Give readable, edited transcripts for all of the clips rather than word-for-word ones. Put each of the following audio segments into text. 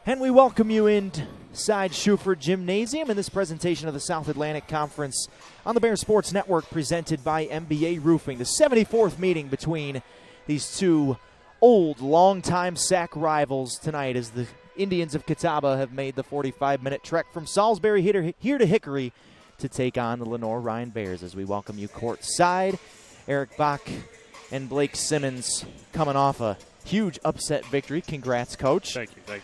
And we welcome you inside Schuford Gymnasium in this presentation of the South Atlantic Conference on the Bear Sports Network, presented by MBA Roofing. The 74th meeting between these two old, long-time SAC rivals tonight, as the Indians of Catawba have made the 45-minute trek from Salisbury here to Hickory to take on the Lenoir-Rhyne Bears. As we welcome you courtside, Eric Bach and Blake Simmons coming off a huge upset victory. Congrats, Coach. Thank you.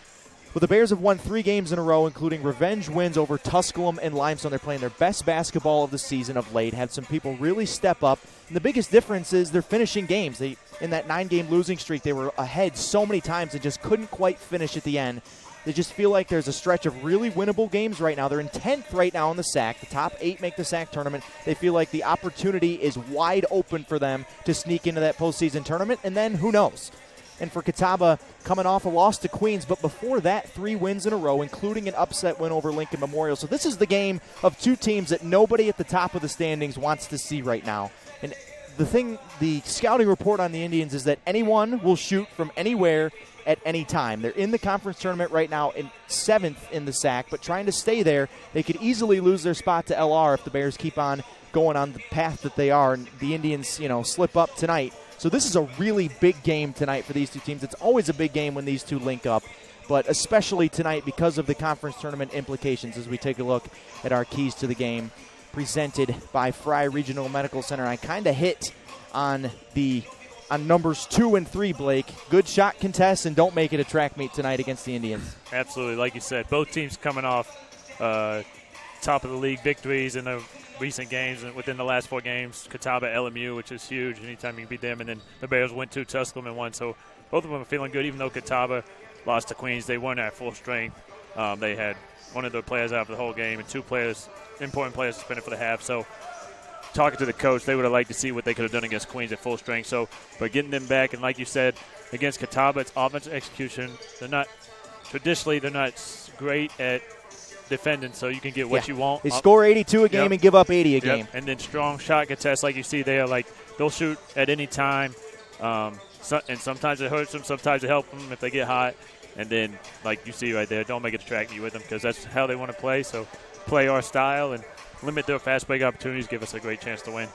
Well, the Bears have won 3 games in a row, including revenge wins over Tusculum and Limestone. They're playing their best basketball of the season of late. Had some people really step up. And the biggest difference is they're finishing games. In that 9-game losing streak, they were ahead so many times and just couldn't quite finish at the end. They just feel like there's a stretch of really winnable games right now. They're in 10th right now in the SAC. The top 8 make the SAC tournament. They feel like the opportunity is wide open for them to sneak into that postseason tournament, and then who knows? And for Catawba, coming off a loss to Queens, but before that, 3 wins in a row, including an upset win over Lincoln Memorial. So this is the game of 2 teams that nobody at the top of the standings wants to see right now. And the scouting report on the Indians is that anyone will shoot from anywhere at any time. They're in the conference tournament right now in 7th in the SAC, but trying to stay there. They could easily lose their spot to LR if the Bears keep on going on the path that they are, and the Indians, slip up tonight. So this is a really big game tonight for these 2 teams. It's always a big game when these 2 link up, but especially tonight because of the conference tournament implications as we take a look at our keys to the game presented by Fry Regional Medical Center. I kind of hit on numbers 2 and 3, Blake. Good shot contests, and don't make it a track meet tonight against the Indians. Absolutely. Like you said, both teams coming off top of the league victories in the recent games and within the last 4 games. Catawba, LMU, which is huge anytime you can beat them, and then the Bears went to Tusculum and won. So both of them are feeling good. Even though Catawba lost to Queens, they weren't at full strength. They had one of their players out for the whole game and 2 players, important players, suspended for the half. So talking to the coach, they would have liked to see what they could have done against Queens at full strength. So, but getting them back, and like you said, against Catawba, it's offensive execution. They're not great at defending, so you can get what you want. They score 82 a game and give up 80 a game. And then strong shot contests, like you see, they'll shoot at any time. And sometimes it hurts them, sometimes it helps them if they get hot. And then, like you see right there, don't make it a track meet with them, because that's how they want to play. So play our style and limit their fast break opportunities, give us a great chance to win.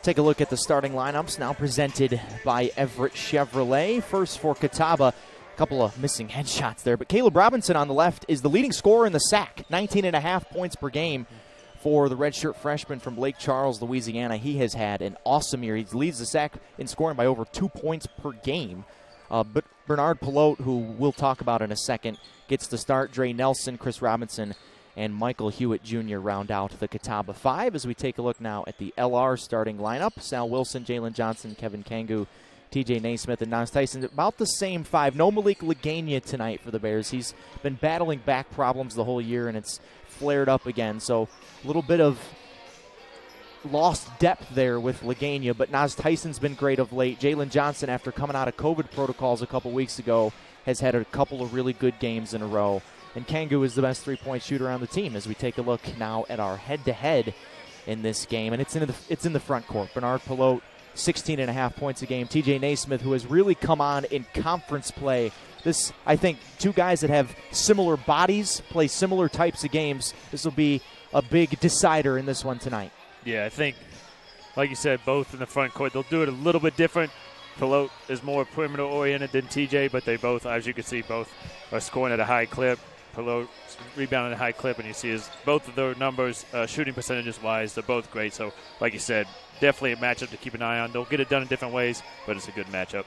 Take a look at the starting lineups now presented by Everett Chevrolet. First for Catawba, a couple of missing headshots there, but Caleb Robinson on the left is the leading scorer in the SAC, 19.5 points per game for the redshirt freshman from Lake Charles, Louisiana. He has had an awesome year. He leads the SAC in scoring by over 2 points per game. But Bernard Pelote, who we'll talk about in a second, gets the start. Dre Nelson, Chris Robinson, and Michael Hewitt Jr. round out the Catawba 5 as we take a look now at the LR starting lineup. Sal Wilson, Jalen Johnson, Kevin Kangu, TJ Naismith, and Nas Tyson. About the same 5. No Malik Lagania tonight for the Bears. He's been battling back problems the whole year, and it's flared up again. So a little bit of lost depth there with Lagania, but Nas Tyson's been great of late. Jalen Johnson, after coming out of COVID protocols a couple weeks ago, has had a couple of really good games in a row. And Kangu is the best 3-point shooter on the team as we take a look now at our head-to-head in this game. And it's in the front court. Bernard Pelote, 16.5 points a game. TJ Naismith, who has really come on in conference play. This, I think, 2 guys that have similar bodies, play similar types of games. This will be a big decider in this one tonight. Yeah, I think, like you said, both in the front court. They'll do it a little bit different. Pelote is more perimeter-oriented than TJ, but they both, as you can see, both are scoring at a high clip. Pelote rebounding at a high clip, and you see both of their numbers, shooting percentages-wise, they're both great. So, like you said, definitely a matchup to keep an eye on. They'll get it done in different ways, but it's a good matchup.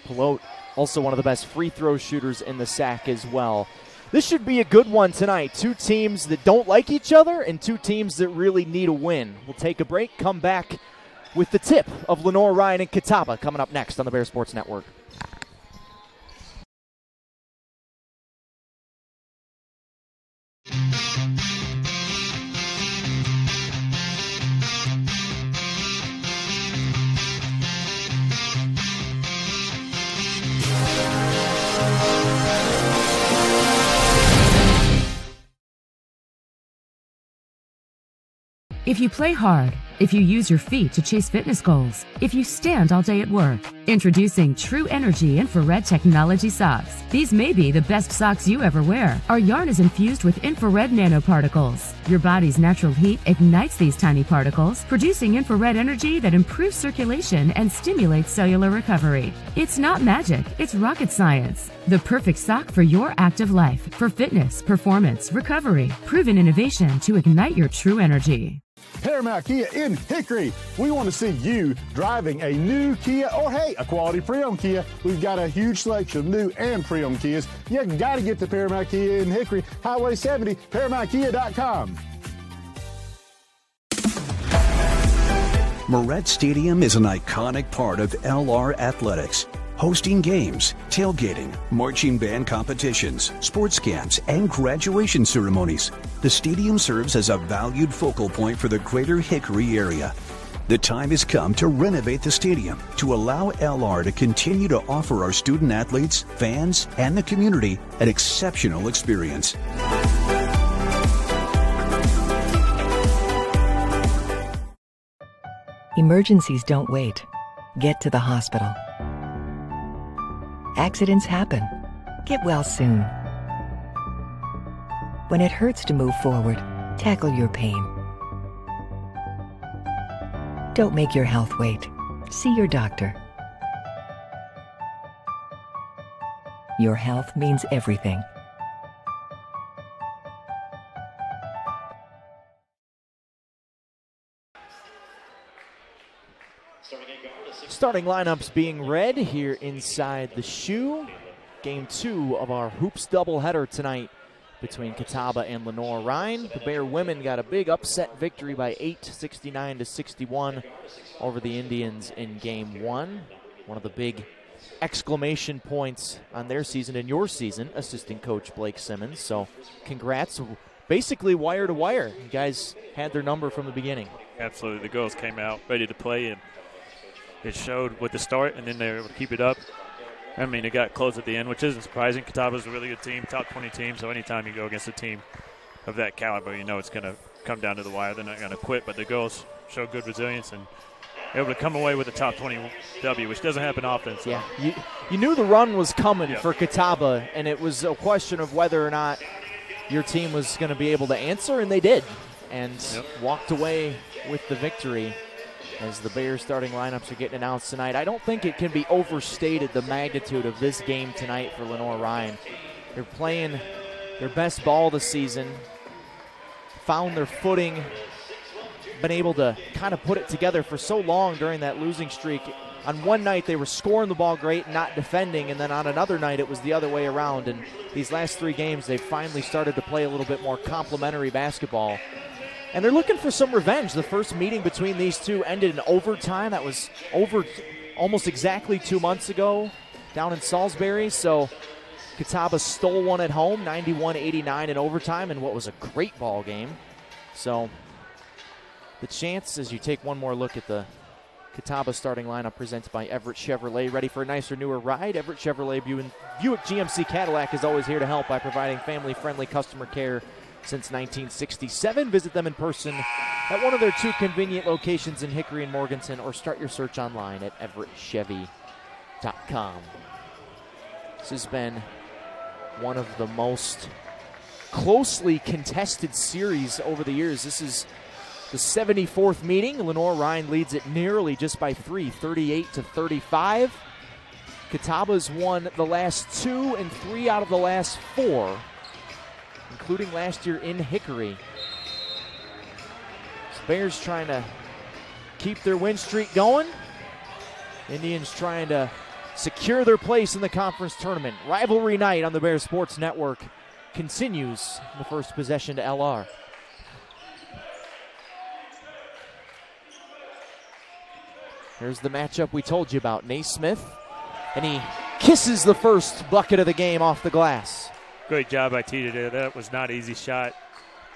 Pelote, also one of the best free throw shooters in the SAC as well. This should be a good one tonight. 2 teams that don't like each other and 2 teams that really need a win. We'll take a break, come back with the tip of Lenoir-Rhyne and Catawba coming up next on the Bear Sports Network. If you play hard, if you use your feet to chase fitness goals, if you stand all day at work. Introducing True Energy Infrared Technology Socks. These may be the best socks you ever wear. Our yarn is infused with infrared nanoparticles. Your body's natural heat ignites these tiny particles, producing infrared energy that improves circulation and stimulates cellular recovery. It's not magic, it's rocket science. The perfect sock for your active life, for fitness, performance, recovery. Proven innovation to ignite your true energy. Paramount Kia in Hickory. We want to see you driving a new Kia or, hey, a quality pre-owned Kia. We've got a huge selection of new and pre-owned Kias. You got to get to Paramount Kia in Hickory, Highway 70, ParamountKia.com. Moret Stadium is an iconic part of LR athletics, hosting games, tailgating, marching band competitions, sports camps, and graduation ceremonies. The stadium serves as a valued focal point for the greater Hickory area. The time has come to renovate the stadium to allow LR to continue to offer our student athletes, fans, and the community an exceptional experience. Emergencies don't wait. Get to the hospital. Accidents happen. Get well soon. When it hurts to move forward, tackle your pain. Don't make your health wait. See your doctor. Your health means everything. Starting lineups being read here inside the shoe. Game 2 of our Hoops doubleheader tonight between Catawba and Lenoir-Rhyne. The Bear women got a big upset victory by 8, 69-61 over the Indians in Game 1. One of the big exclamation points on their season and your season, assistant coach Blake Simmons. So congrats. Basically wire to wire. You guys had their number from the beginning. Absolutely. The girls came out ready to play, and it showed with the start, and then they were able to keep it up. I mean, it got close at the end, which isn't surprising. Catawba's a really good team, top 20 team, so anytime you go against a team of that caliber, you know it's going to come down to the wire. They're not going to quit, but the girls show good resilience and able to come away with a top 20 W, which doesn't happen often. So. Yeah, you knew the run was coming for Catawba, and it was a question of whether or not your team was going to be able to answer, and they did, and walked away with the victory. As the Bears starting lineups are getting announced tonight, I don't think it can be overstated the magnitude of this game tonight for Lenoir-Rhyne. They're playing their best ball this season, found their footing, been able to kind of put it together for so long during that losing streak. On one night they were scoring the ball great and not defending, and then on another night it was the other way around. And these last 3 games they've finally started to play a little bit more complementary basketball. And they're looking for some revenge. The first meeting between these two ended in overtime. That was over almost exactly 2 months ago down in Salisbury. So Catawba stole one at home, 91-89 in overtime, in what was a great ball game. So the chance, as you take one more look at the Catawba starting lineup presented by Everett Chevrolet, ready for a nicer, newer ride. Everett Chevrolet Buick GMC Cadillac is always here to help by providing family-friendly customer care since 1967. Visit them in person at one of their 2 convenient locations in Hickory and Morganton, or start your search online at everettchevy.com. This has been one of the most closely contested series over the years. This is the 74th meeting. Lenoir-Rhyne leads it nearly just by 3, 38-35. Catawba's won the last 2 and 3 out of the last 4. Including last year in Hickory. So Bears trying to keep their win streak going. Indians trying to secure their place in the conference tournament. Rivalry night on the Bears Sports Network continues in the first possession to LR. Here's the matchup we told you about. Naismith, and he kisses the first bucket of the game off the glass. Great job by T today. That was not an easy shot.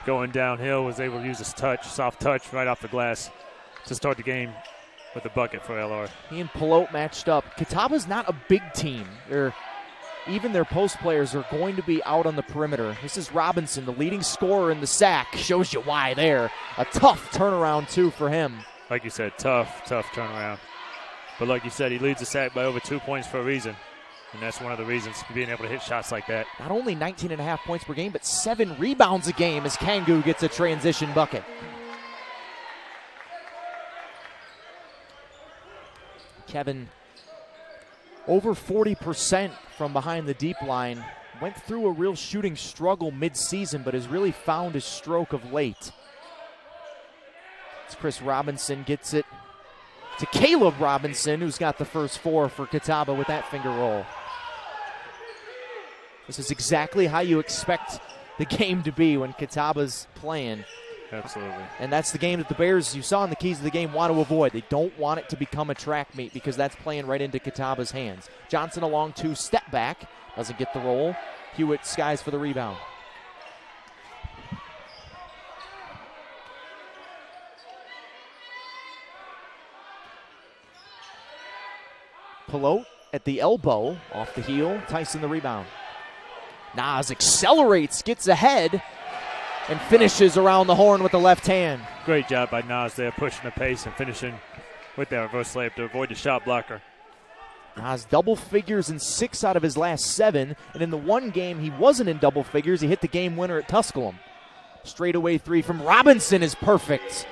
Going downhill, was able to use his soft touch right off the glass to start the game with a bucket for LR. He and Pelote matched up. Catawba's not a big team. Even their post players are going to be out on the perimeter. This is Robinson, the leading scorer in the SAC. Shows you why there. A tough turnaround, too, for him. like you said, tough turnaround. But like you said, he leads the sack by over 2 points for a reason. And that's one of the reasons for being able to hit shots like that. Not only 19.5 points per game, but 7 rebounds a game as Kangu gets a transition bucket. Kevin, over 40% from behind the deep line. Went through a real shooting struggle mid-season, but has really found his stroke of late. As Chris Robinson gets it to Caleb Robinson, who's got the first 4 for Catawba with that finger roll. This is exactly how you expect the game to be when Catawba's playing. Absolutely. And that's the game that the Bears, you saw in the keys of the game, want to avoid. They don't want it to become a track meet because that's playing right into Catawba's hands. Johnson along 2, step back, doesn't get the roll. Hewitt skies for the rebound. Pilote at the elbow, off the heel. Tyson the rebound. Nas accelerates, gets ahead, and finishes around the horn with the left hand. Great job by Nas there, pushing the pace and finishing with that reverse layup to avoid the shot blocker. Nas double figures in 6 out of his last 7, and in the one game he wasn't in double figures, he hit the game winner at Tusculum. Straightaway 3 from Robinson is perfect.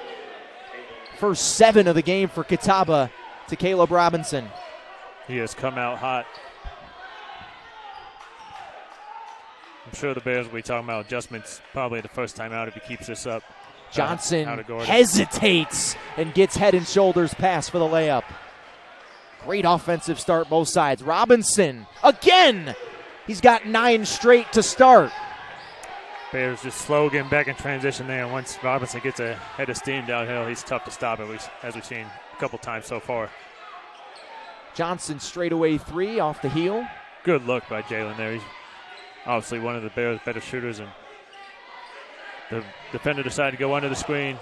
First 7 of the game for Catawba to Caleb Robinson. He has come out hot. I'm sure the Bears will be talking about adjustments probably the first time out if he keeps this up. Johnson hesitates and gets head and shoulders pass for the layup. Great offensive start both sides. Robinson, again! He's got 9 straight to start. Bears just slow getting back in transition there. And once Robinson gets a head of steam downhill, he's tough to stop, as we've seen a couple times so far. Johnson straightaway 3 off the heel. Good look by Jalen there. He's obviously one of the Bears' better shooters, and the defender decided to go under the screen.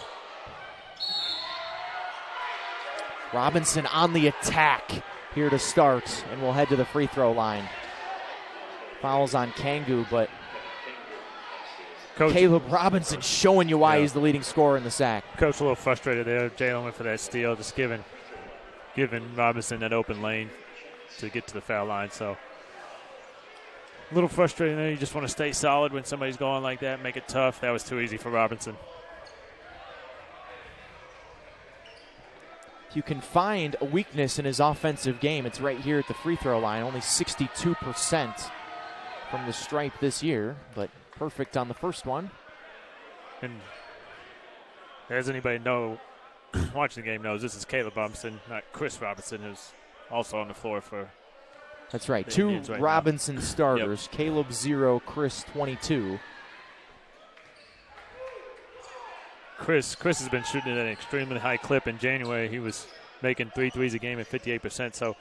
Robinson on the attack here to start, and we'll head to the free throw line. Fouls on Kangu, but Coach, Caleb Robinson showing you why he's the leading scorer in the sack. Coach a little frustrated there. Jalen went for that steal, just giving Robinson that open lane to get to the foul line. So a little frustrating there. You just want to stay solid when somebody's going like that, make it tough. That was too easy for Robinson. If you can find a weakness in his offensive game, it's right here at the free throw line. Only 62% from the stripe this year, but perfect on the first one. And as anybody know, watching the game knows, this is Caleb Robinson, not Chris Robinson, who's also on the floor for. That's right. 2 right Robinson now. starters. Yep. Caleb 0, Chris 22. Chris has been shooting at an extremely high clip. In January, he was making 3 threes a game at 58%. So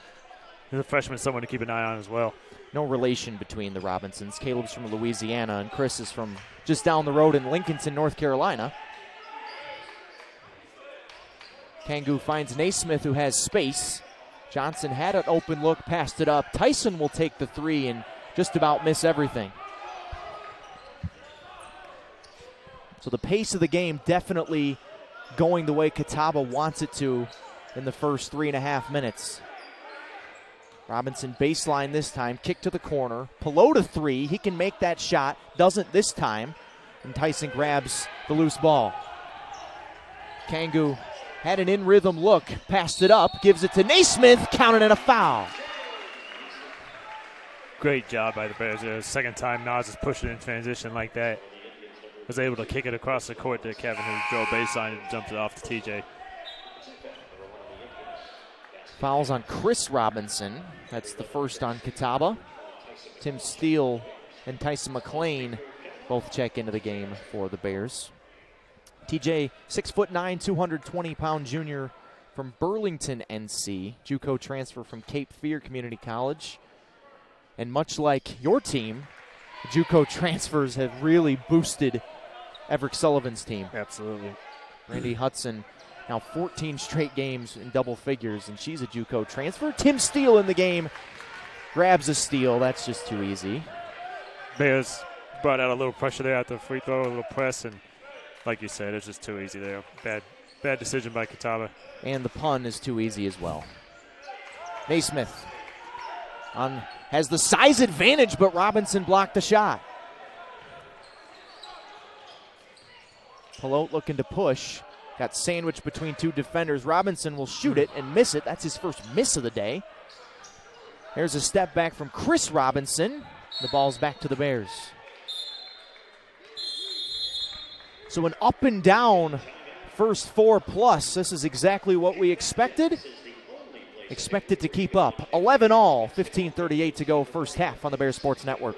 he's a freshman, someone to keep an eye on as well. No relation between the Robinsons. Caleb's from Louisiana, and Chris is from just down the road in Lincolnton, North Carolina. Kangu finds Naismith, who has space. Johnson had an open look, passed it up. Tyson will take the 3 and just about miss everything. So the pace of the game definitely going the way Catawba wants it to in the first 3.5 minutes. Robinson baseline this time, kick to the corner. Pelota 3, he can make that shot, doesn't this time. And Tyson grabs the loose ball. Kangu had an in-rhythm look, passed it up, gives it to Naismith, counted and a foul. Great job by the Bears there. Second time Nas is pushing in transition like that. Was able to kick it across the court to Kevin, who drove baseline and jumped it off to TJ. Fouls on Chris Robinson. That's the first on Catawba. Tim Steele and Tyson McClain both check into the game for the Bears. TJ, 6'9", 220-pound junior from Burlington, NC. JUCO transfer from Cape Fear Community College. And much like your team, JUCO transfers have really boosted Everett Sullivan's team. Absolutely. Randy Hudson, now 14 straight games in double figures, and she's a JUCO transfer. Tim Steele in the game, grabs a steal. That's just too easy. Bears brought out a little pressure there at the free throw, a little press, and Like you said, it's just too easy there. Bad decision by Catawba. And the pun is too easy as well. Naismith has the size advantage, but Robinson blocked the shot. Pelote looking to push. Got sandwiched between two defenders. Robinson will shoot it and miss it. That's his first miss of the day. There's a step back from Chris Robinson. The ball's back to the Bears. So an up and down first 4+. This is exactly what we expected. Expected to keep up. 11-all, 15:38 to go first half on the Bears Sports Network.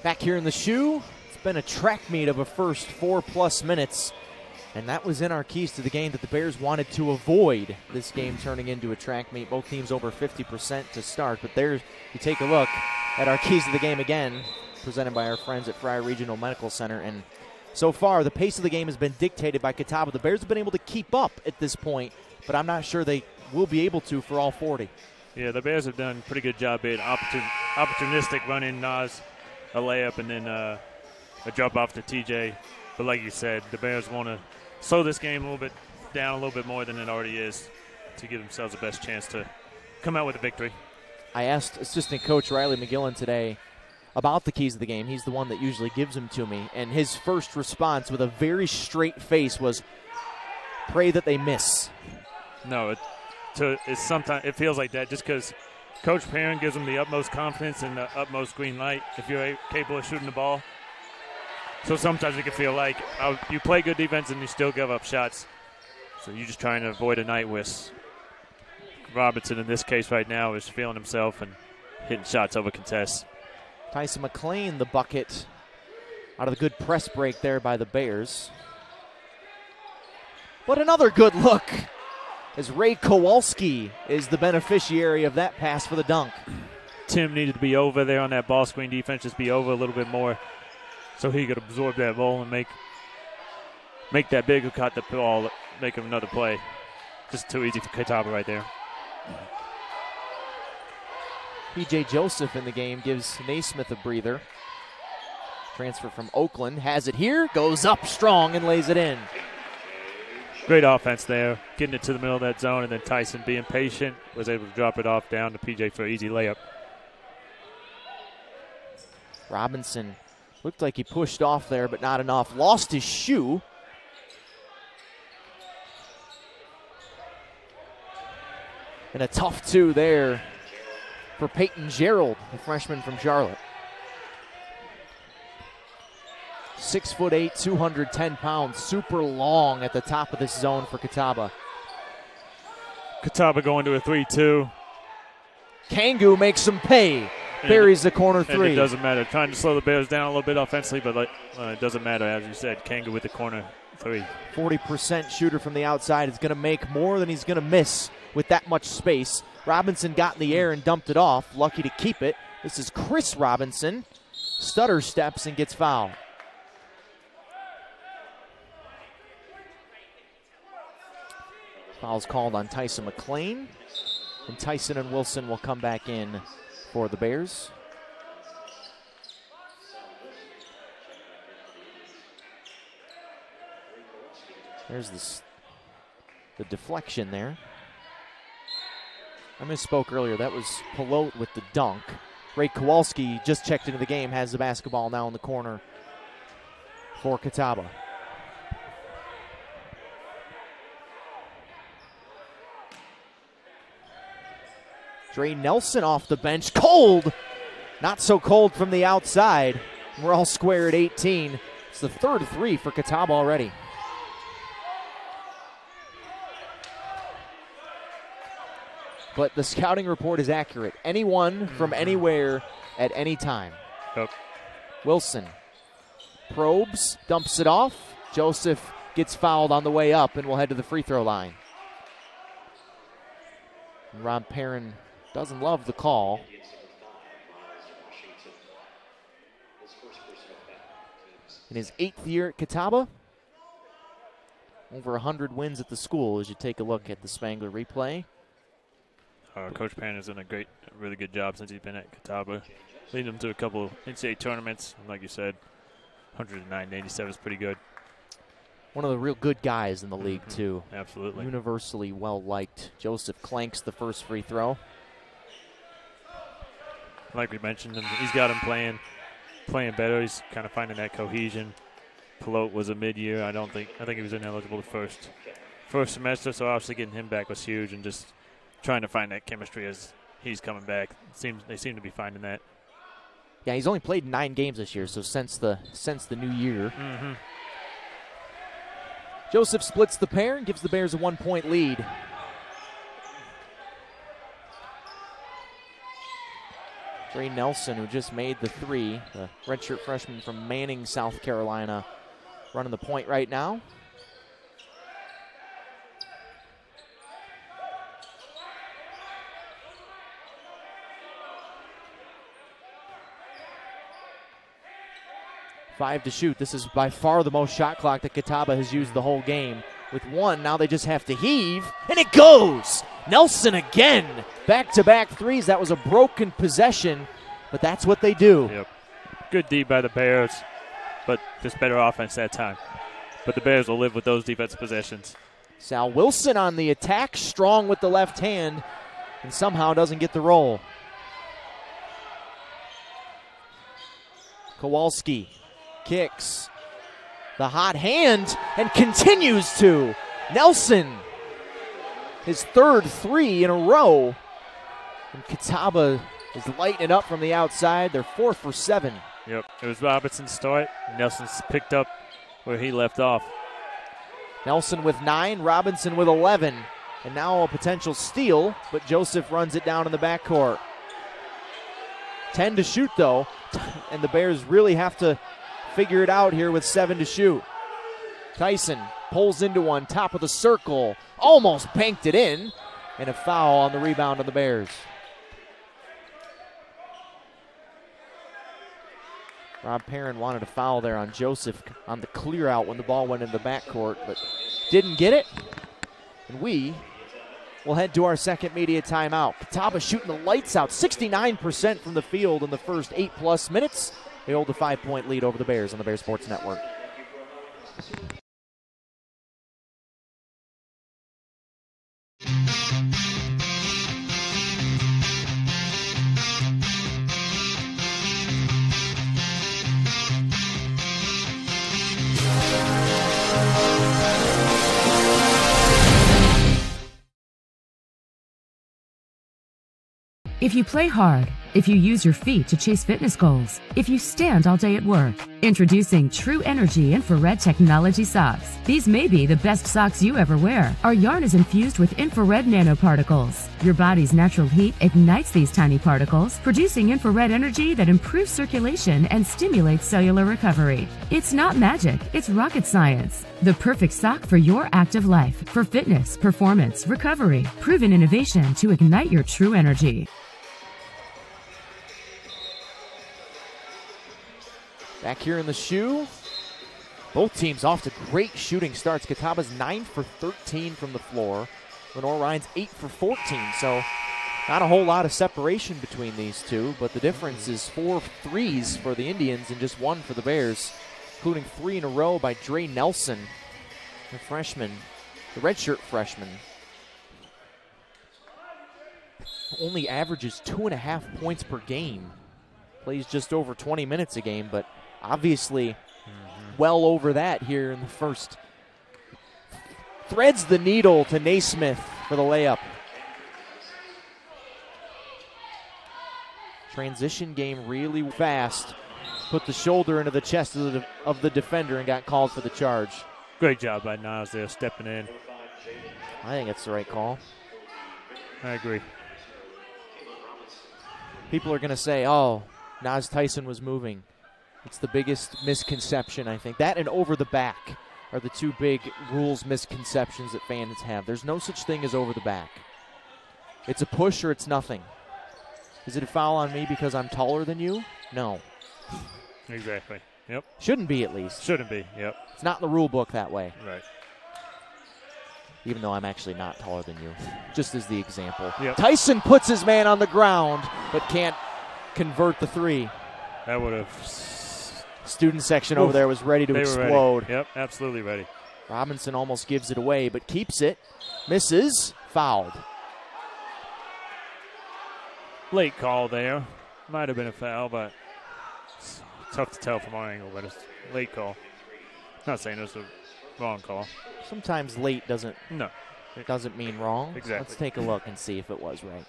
Back here in the shoe, it's been a track meet of a first 4+ minutes, and that was in our keys to the game that the Bears wanted to avoid this game turning into a track meet. Both teams over 50% to start, but there you take a look at our keys to the game again, presented by our friends at Fryer Regional Medical Center, and so far the pace of the game has been dictated by Catawba. The Bears have been able to keep up at this point, but I'm not sure they will be able to for all 40. Yeah, the Bears have done a pretty good job being opportunistic, running Nas a layup and then a drop off to TJ. But like you said, the Bears want to slow this game a little bit down, a little bit more than it already is, to give themselves the best chance to come out with a victory. I asked assistant coach Riley McGillen today about the keys of the game. He's the one that usually gives them to me. And his first response with a very straight face was, pray that they miss. No, sometimes it feels like that just because Coach Perrin gives them the utmost confidence and the utmost green light if you're capable of shooting the ball. So sometimes it can feel like you play good defense and you still give up shots. So you're just trying to avoid a night where Robinson, in this case right now, is feeling himself and hitting shots over contests. Tyson McClain, the bucket, out of the good press break there by the Bears. But another good look, as Ray Kowalski is the beneficiary of that pass for the dunk. Tim needed to be over there on that ball screen defense, just be over a little bit more so he could absorb that ball and make that big who caught the ball, make him another play. Just too easy for Catawba right there. P.J. Joseph in the game gives Naismith a breather. Transfer from Oakland, has it here, goes up strong and lays it in. Great offense there, getting it to the middle of that zone, and then Tyson being patient, was able to drop it off down to PJ for an easy layup. Robinson looked like he pushed off there, but not enough. Lost his shoe. And a tough two there for Peyton Gerald, the freshman from Charlotte. 6'8", 210 pounds, super long at the top of this zone for Catawba. Catawba going to a 3-2. Kangu makes them pay. Buries the corner three. And it doesn't matter. Trying to slow the Bears down a little bit offensively, but it doesn't matter. As you said, Kangu with the corner three. 40% shooter from the outside is going to make more than he's going to miss with that much space. Robinson got in the air and dumped it off. Lucky to keep it. This is Chris Robinson. Stutter steps and gets fouled. Foul's called on Tyson McClain. And Tyson and Wilson will come back in for the Bears. There's the deflection there. I misspoke earlier. That was Pelote with the dunk. Ray Kowalski just checked into the game, has the basketball now in the corner for Catawba. Dre Nelson off the bench. Cold! Not so cold from the outside. We're all square at 18. It's the third three for Catawba already. But the scouting report is accurate. Anyone from anywhere at any time. Yep. Wilson probes, dumps it off. Joseph gets fouled on the way up and will head to the free throw line. And Rob Perrin doesn't love the call. In his 8th year at Catawba, over 100 wins at the school as you take a look at the Spangler replay. Coach Perrin has done a really good job since he's been at Catawba. Leading them to a couple NCAA tournaments. And like you said, 109-87 is pretty good. One of the real good guys in the league, too. Absolutely. Universally well-liked. Joseph clanks the first free throw. Like we mentioned, he's got him playing better. He's kind of finding that cohesion. Pelote was a mid-year. I think he was ineligible the first semester, so obviously getting him back was huge, and just trying to find that chemistry as he's coming back. They seem to be finding that. Yeah, he's only played 9 games this year, so since the new year. Joseph splits the pair and gives the Bears a 1-point lead. Dre Nelson, who just made the three, the redshirt freshman from Manning, South Carolina, running the point right now. Five to shoot. This is by far the most shot clock that Catawba has used the whole game. With one, now they just have to heave, and it goes! Nelson again. Back-to-back threes. That was a broken possession, but that's what they do. Yep. Good D by the Bears, but just better offense that time. But the Bears will live with those defensive possessions. Sal Wilson on the attack, strong with the left hand, and somehow doesn't get the roll. Kowalski kicks the hot hand and continues to. Nelson, his third three in a row. And Catawba is lighting it up from the outside. They're 4 for 7. Yep, it was Robinson's start. Nelson's picked up where he left off. Nelson with 9, Robinson with 11. And now a potential steal, but Joseph runs it down in the backcourt. 10 to shoot, though, and the Bears really have to figure it out here with 7 to shoot. Tyson pulls into one, top of the circle, almost banked it in, and a foul on the rebound of the Bears. Rob Perrin wanted a foul there on Joseph on the clear out when the ball went into the backcourt, but didn't get it. And we will head to our second media timeout. Catawba shooting the lights out, 69% from the field in the first 8+ minutes. They hold a 5-point lead over the Bears on the Bears Sports Network. If you play hard, if you use your feet to chase fitness goals, if you stand all day at work, introducing True Energy infrared technology socks. These may be the best socks you ever wear. Our yarn is infused with infrared nanoparticles. Your body's natural heat ignites these tiny particles, producing infrared energy that improves circulation and stimulates cellular recovery. It's not magic, it's rocket science. The perfect sock for your active life, for fitness, performance, recovery. Proven innovation to ignite your true energy. Back here in the shoe. Both teams off to great shooting starts. Catawba's 9 for 13 from the floor. Lenoir-Rhyne's 8 for 14. So not a whole lot of separation between these two, but the difference is 4 threes for the Indians and just 1 for the Bears, including 3 in a row by Dre Nelson, the freshman, the redshirt freshman. Only averages 2.5 points per game. Plays just over 20 minutes a game, but obviously well over that here in the first. Threads the needle to Naismith for the layup. Transition game really fast. put the shoulder into the chest of the defender and got called for the charge. Great job by Niles there, stepping in. I think it's the right call. I agree. People are going to say, oh, Nas Tyson was moving. It's the biggest misconception, I think. That and over the back are the two big rules misconceptions that fans have. There's no such thing as over the back. It's a push or it's nothing. Is it a foul on me because I'm taller than you? No. Exactly. Yep. Shouldn't be, at least. Shouldn't be. Yep. It's not in the rule book that way. Right. Even though I'm actually not taller than you. Just as the example. Yep. Tyson puts his man on the ground, but can't convert the three. That would have. Student section over there was ready to explode. Yep, absolutely ready. Robinson almost gives it away, but keeps it. Misses. Fouled. Late call there. Might have been a foul, but it's tough to tell from our angle, but it's a late call. Not saying it was a wrong call. Sometimes late doesn't mean wrong. Exactly. Let's take a look and see if it was right.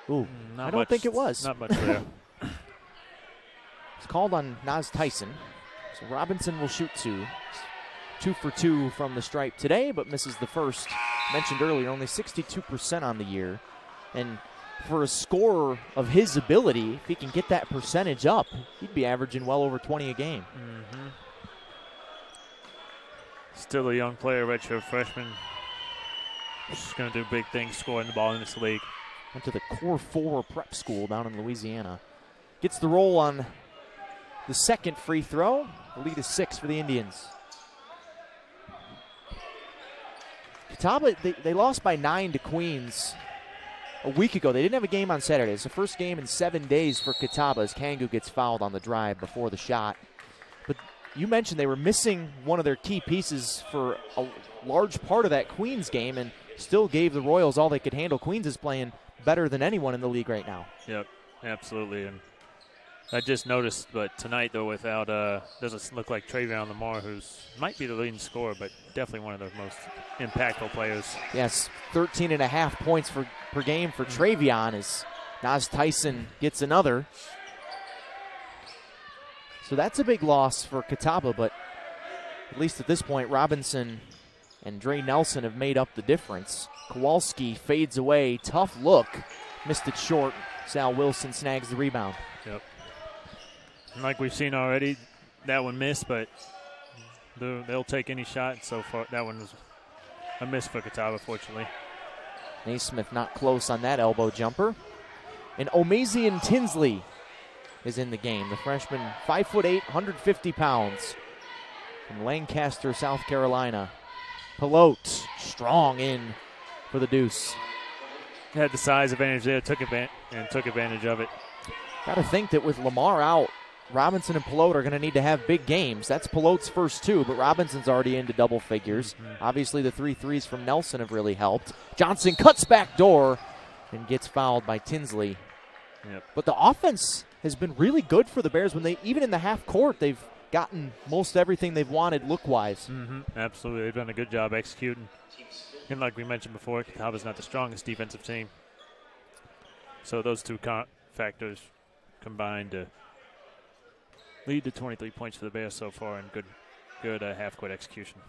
Ooh, I don't think it was. Not much there. It's called on Nas Tyson. So Robinson will shoot two. 2 for 2 from the stripe today, but misses the first. Mentioned earlier, only 62% on the year. And for a scorer of his ability, if he can get that percentage up, he'd be averaging well over 20 a game. Mm-hmm. Still a young player, redshirt freshman. Just going to do big things, scoring the ball in this league. Went to the Core 4 prep school down in Louisiana. Gets the roll on the second free throw. The lead is 6 for the Indians. Catawba, they lost by 9 to Queens a week ago. They didn't have a game on Saturday. It's the first game in 7 days for Catawba as Kangu gets fouled on the drive before the shot. But you mentioned they were missing one of their key pieces for a large part of that Queens game and still gave the Royals all they could handle. Queens is playing better than anyone in the league right now. Yep, absolutely. And I just noticed, but tonight, though, without, doesn't look like Travion Lamar, who's might be the leading scorer, but definitely one of the most impactful players. Yes, 13.5 points per game for Travion as Nas Tyson gets another. So that's a big loss for Catawba, but at least at this point, Robinson and Dre Nelson have made up the difference. Kowalski fades away, tough look, missed it short. Sal Wilson snags the rebound. Yep. And like we've seen already, that one missed, but they'll take any shot. So far, that one was a miss for Catawba, fortunately. Naismith not close on that elbow jumper. And Omazian Tinsley is in the game. The freshman, 5'8", 150 pounds from Lancaster, South Carolina. Pelote strong in for the deuce. Had the size advantage there, took advantage of it. Got to think that with Lamar out, Robinson and Pelote are going to need to have big games. That's Pelote's first 2, but Robinson's already into double figures. Mm-hmm. Obviously, the 3 threes from Nelson have really helped. Johnson cuts back door and gets fouled by Tinsley. Yep. But the offense has been really good for the Bears when even in the half court, they've gotten most everything they've wanted look-wise. Mm-hmm. Absolutely. They've done a good job executing. And like we mentioned before, Catawba's not the strongest defensive team. So those two factors combined to lead to 23 points for the Bears so far, and good half-court execution.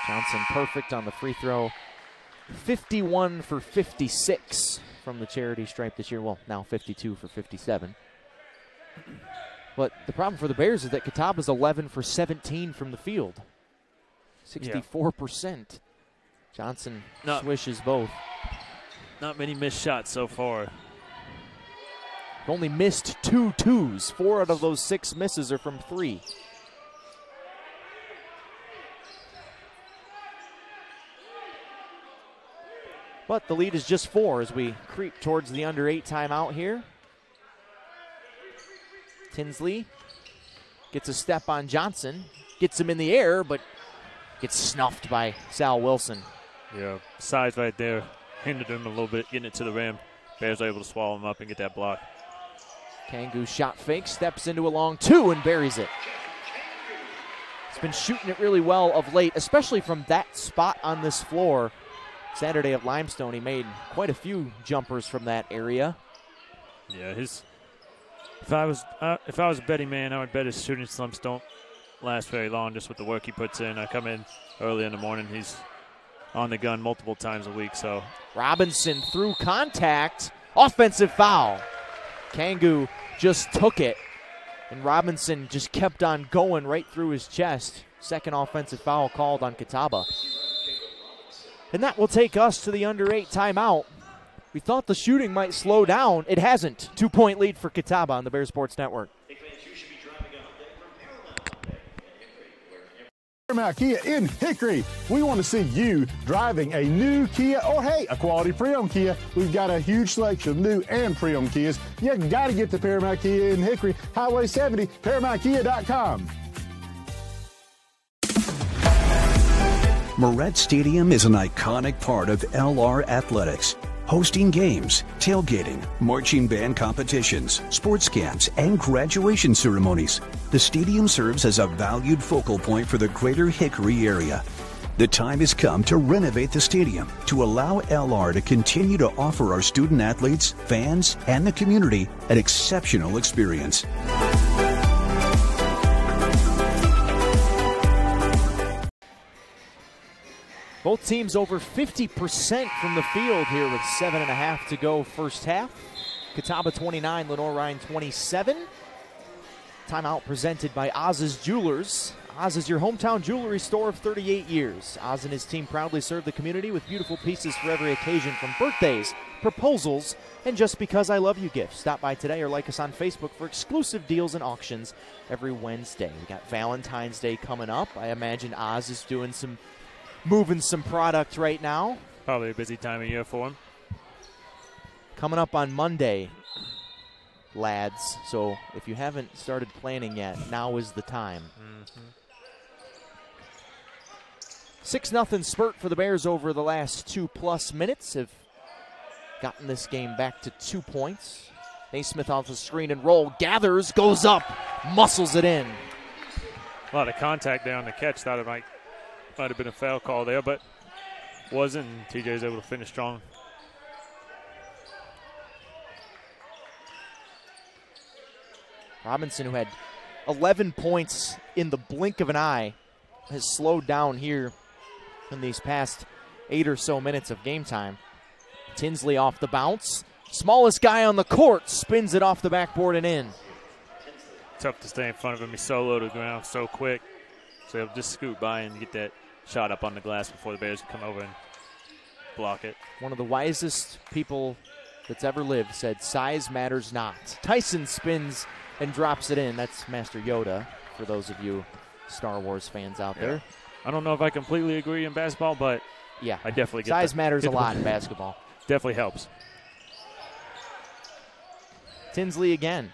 Johnson perfect on the free throw. 51 for 56 from the charity stripe this year. Well, now 52 for 57. But the problem for the Bears is that Catawba's 11 for 17 from the field. 64%. Johnson swishes both. Not many missed shots so far. Only missed 2 twos. 4 out of those 6 misses are from 3. But the lead is just 4 as we creep towards the under 8 timeout here. Tinsley gets a step on Johnson. Gets him in the air, but gets snuffed by Sal Wilson. Yeah, size right there hindered him a little bit, getting it to the rim. Bears are able to swallow him up and get that block. Kangu shot fake, steps into a long 2 and buries it. He's been shooting it really well of late, especially from that spot on this floor. Saturday at Limestone, he made quite a few jumpers from that area. Yeah, his If I was a betting man, I would bet his shooting slumps don't last very long just with the work he puts in. I come in early in the morning. He's on the gun multiple times a week. So Robinson through contact. Offensive foul. Kangu just took it, and Robinson just kept on going right through his chest. Second offensive foul called on Catawba. And that will take us to the under 8 timeout. We thought the shooting might slow down. It hasn't. 2-point lead for Catawba on the Bear Sports Network. Paramount Kia in Hickory. We want to see you driving a new Kia or, hey, a quality pre-owned Kia. We've got a huge selection of new and pre-owned Kias. You got to get to Paramount Kia in Hickory, Highway 70, ParamountKia.com. Moret Stadium is an iconic part of LR Athletics, hosting games, tailgating, marching band competitions, sports camps, and graduation ceremonies. The stadium serves as a valued focal point for the greater Hickory area. The time has come to renovate the stadium to allow LR to continue to offer our student athletes, fans, and the community an exceptional experience. Both teams over 50% from the field here with 7.5 to go first half. Catawba 29, Lenoir-Rhyne 27. Timeout presented by Oz's Jewelers. Oz is your hometown jewelry store of 38 years. Oz and his team proudly serve the community with beautiful pieces for every occasion, from birthdays, proposals, and just because I love you gifts. Stop by today or like us on Facebook for exclusive deals and auctions every Wednesday. We got Valentine's Day coming up. I imagine Oz is moving some product right now. Probably a busy time of year for him. Coming up on Monday, lads. So if you haven't started planning yet, now is the time. 6-0 spurt for the Bears over the last 2+ minutes. Have gotten this game back to 2 points. Naismith off the screen and roll. Gathers, goes up, muscles it in. A lot of contact there on the catch. Thought it might have been a foul call there, but wasn't. TJ's able to finish strong. Robinson, who had 11 points in the blink of an eye, has slowed down here in these past 8 or so minutes of game time. Tinsley off the bounce. Smallest guy on the court spins it off the backboard and in. Tough to stay in front of him. He soloed to the ground so quick. So he'll just scoot by and get that shot up on the glass before the Bears can come over and block it. One of the wisest people that's ever lived said, size matters not. Tyson spins and drops it in. That's Master Yoda, for those of you Star Wars fans out there. I don't know if I completely agree in basketball, but yeah, I definitely get size that. matters a lot in basketball. Definitely helps. Tinsley again.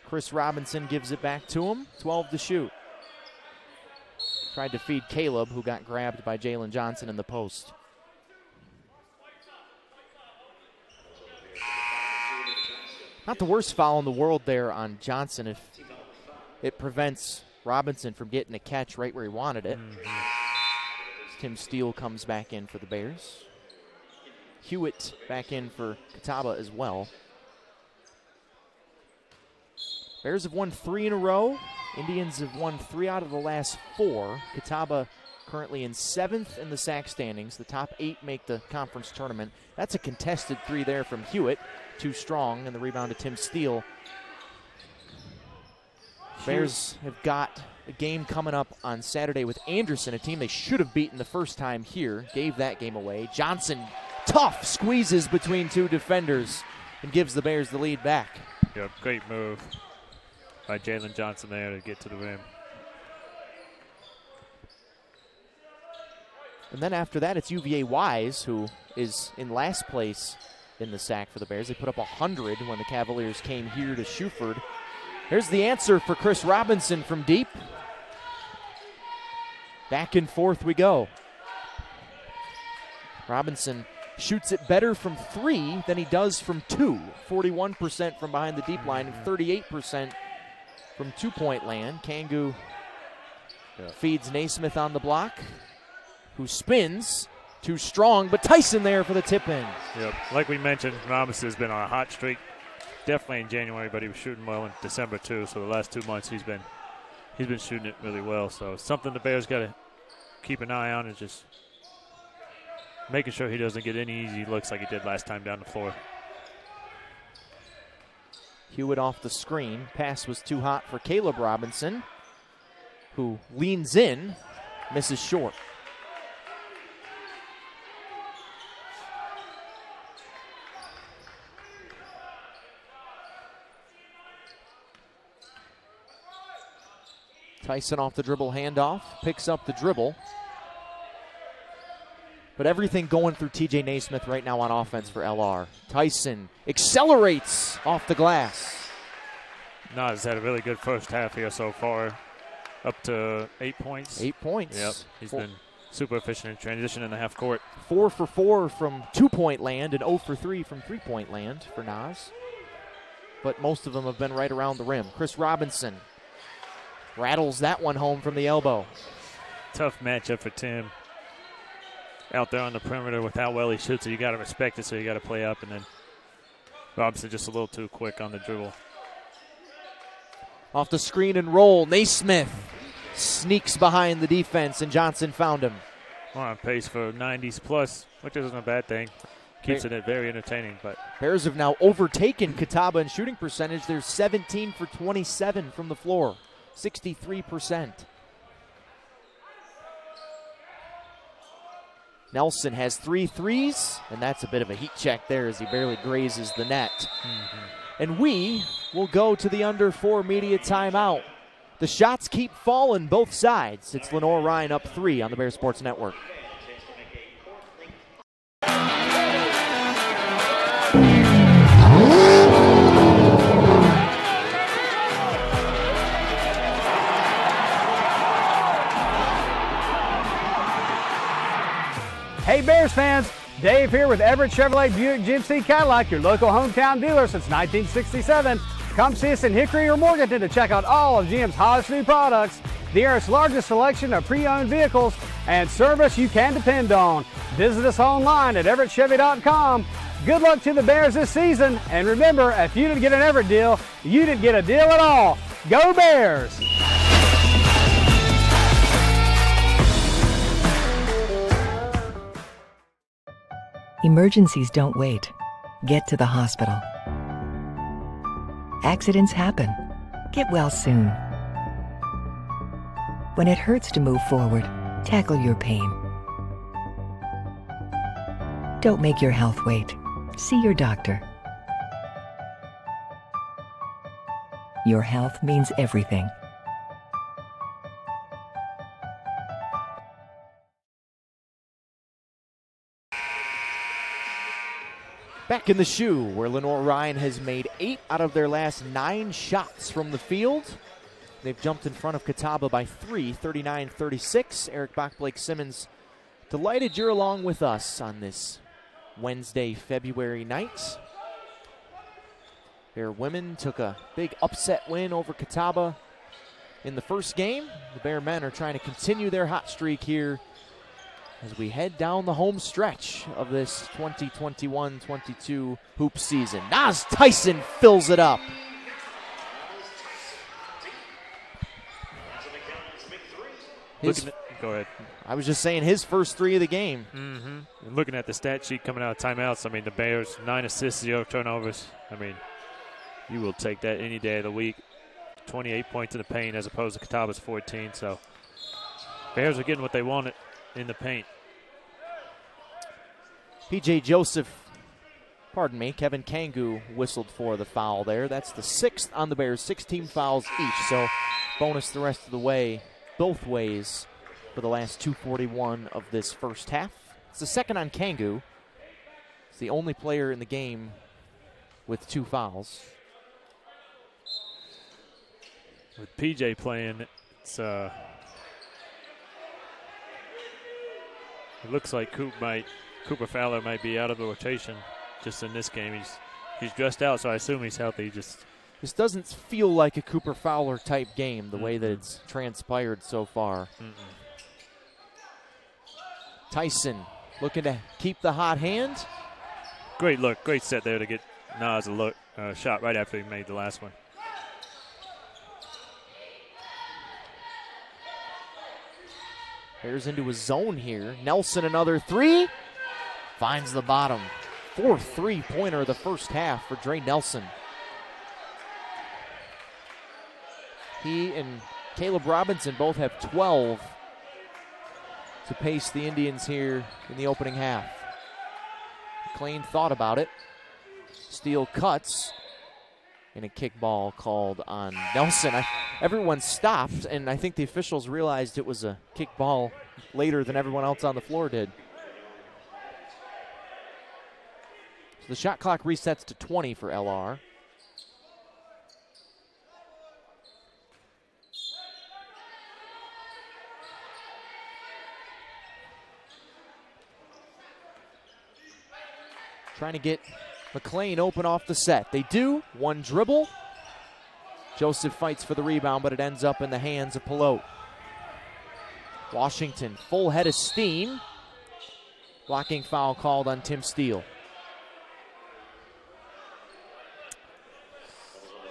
Chris Robinson gives it back to him. 12 to shoot. Tried to feed Caleb, who got grabbed by Jalen Johnson in the post. Not the worst foul in the world there on Johnson if it prevents Robinson from getting a catch right where he wanted it. Tim Steele comes back in for the Bears. Hewitt back in for Catawba as well. Bears have won 3 in a row. Indians have won 3 out of the last 4. Catawba currently in 7th in the SAC standings. The top 8 make the conference tournament. That's a contested 3 there from Hewitt. Too strong, and the rebound to Tim Steele. Bears have got a game coming up on Saturday with Anderson, a team they should have beaten the first time here. Gave that game away. Johnson, tough, squeezes between 2 defenders and gives the Bears the lead back. Yep, great move by Jalen Johnson there to get to the rim. And then after that, it's UVA Wise, who is in last place in the SAC for the Bears. They put up 100 when the Cavaliers came here to Shuford. Here's the answer for Chris Robinson from deep. Back and forth we go. Robinson shoots it better from 3 than he does from 2. 41% from behind the deep line and 38% from 2-point land. Kangu feeds Naismith on the block, who spins. Too strong, but Tyson there for the tip in. Yep, like we mentioned, Robinson has been on a hot streak definitely in January, but he was shooting well in December too. So the last 2 months he's been shooting it really well. So something the Bears got to keep an eye on is just making sure he doesn't get any easy looks like he did last time down the floor. Hewitt off the screen. Pass was too hot for Caleb Robinson, who leans in, misses short. Tyson off the dribble handoff, picks up the dribble. But everything going through TJ Naismith right now on offense for LR. Tyson accelerates off the glass. Nas had a really good first half here so far, up to 8 points. 8 points. Yep, he's been super efficient in transition in the half court. 4 for 4 from 2-point land and 0 for 3 from 3-point land for Nas. But most of them have been right around the rim. Chris Robinson rattles that one home from the elbow. Tough matchup for Tim. Out there on the perimeter with how well he shoots it, you got to respect it, so you got to play up. And then Robinson just a little too quick on the dribble. Off the screen and roll, Naismith sneaks behind the defense, and Johnson found him. We're on pace for 90s plus, which isn't a bad thing. Keeps it very entertaining. But Bears have now overtaken Catawba in shooting percentage. They're 17 for 27 from the floor, 63%. Nelson has 3 threes, and that's a bit of a heat check there as he barely grazes the net. And we will go to the under 4 media timeout. The shots keep falling both sides. It's Lenoir-Rhyne up 3 on the Bears Sports Network. Hey Bears fans, Dave here with Everett Chevrolet Buick GMC Cadillac, your local hometown dealer since 1967. Come see us in Hickory or Morganton to check out all of GM's hottest new products, the area's largest selection of pre-owned vehicles, and service you can depend on. Visit us online at everettchevy.com. Good luck to the Bears this season, and remember, if you didn't get an Everett deal, you didn't get a deal at all. Go Bears! Emergencies don't wait. Get to the hospital. Accidents happen. Get well soon. When it hurts to move forward, tackle your pain. Don't make your health wait. See your doctor. Your health means everything. Back in the shoe, where Lenoir-Rhyne has made 8 out of their last 9 shots from the field. They've jumped in front of Catawba by 3, 39-36. Eric Bach, Blake Simmons, delighted you're along with us on this Wednesday, February night. Bear women took a big upset win over Catawba in the first game. The Bear men are trying to continue their hot streak here as we head down the home stretch of this 2021-22 hoop season. Nas Tyson fills it up. Go ahead. I was just saying his first 3 of the game. And looking at the stat sheet coming out of timeouts, I mean, the Bears, 9 assists, 0 turnovers. I mean, you will take that any day of the week. 28 points in the paint as opposed to Catawba's 14. So Bears are getting what they wanted in the paint. PJ Joseph, pardon me, Kevin Kangu whistled for the foul there. That's the 6th on the Bears, 16 fouls each. So bonus the rest of the way, both ways, for the last 2:41 of this first half. It's the 2nd on Kangu. It's the only player in the game with 2 fouls. With PJ playing, it's it looks like Cooper Fowler might be out of the rotation just in this game. He's dressed out, so I assume he's healthy. This doesn't feel like a Cooper Fowler type game the way that it's transpired so far. Tyson looking to keep the hot hand. Great look, great set there to get Nas a look. shot right after he made the last one. Bears into a zone here. Nelson another three. Finds the bottom. 4th three-pointer of the first half for Dre Nelson. He and Caleb Robinson both have 12 to pace the Indians here in the opening half. McLean thought about it. Steele cuts. And a kick ball called on Nelson. Everyone stopped, and I think the officials realized it was a kick ball later than everyone else on the floor did. So the shot clock resets to 20 for LR. Trying to get McLean open off the set. They do. One dribble. Joseph fights for the rebound, but it ends up in the hands of Pelote. Washington, full head of steam. Blocking foul called on Tim Steele.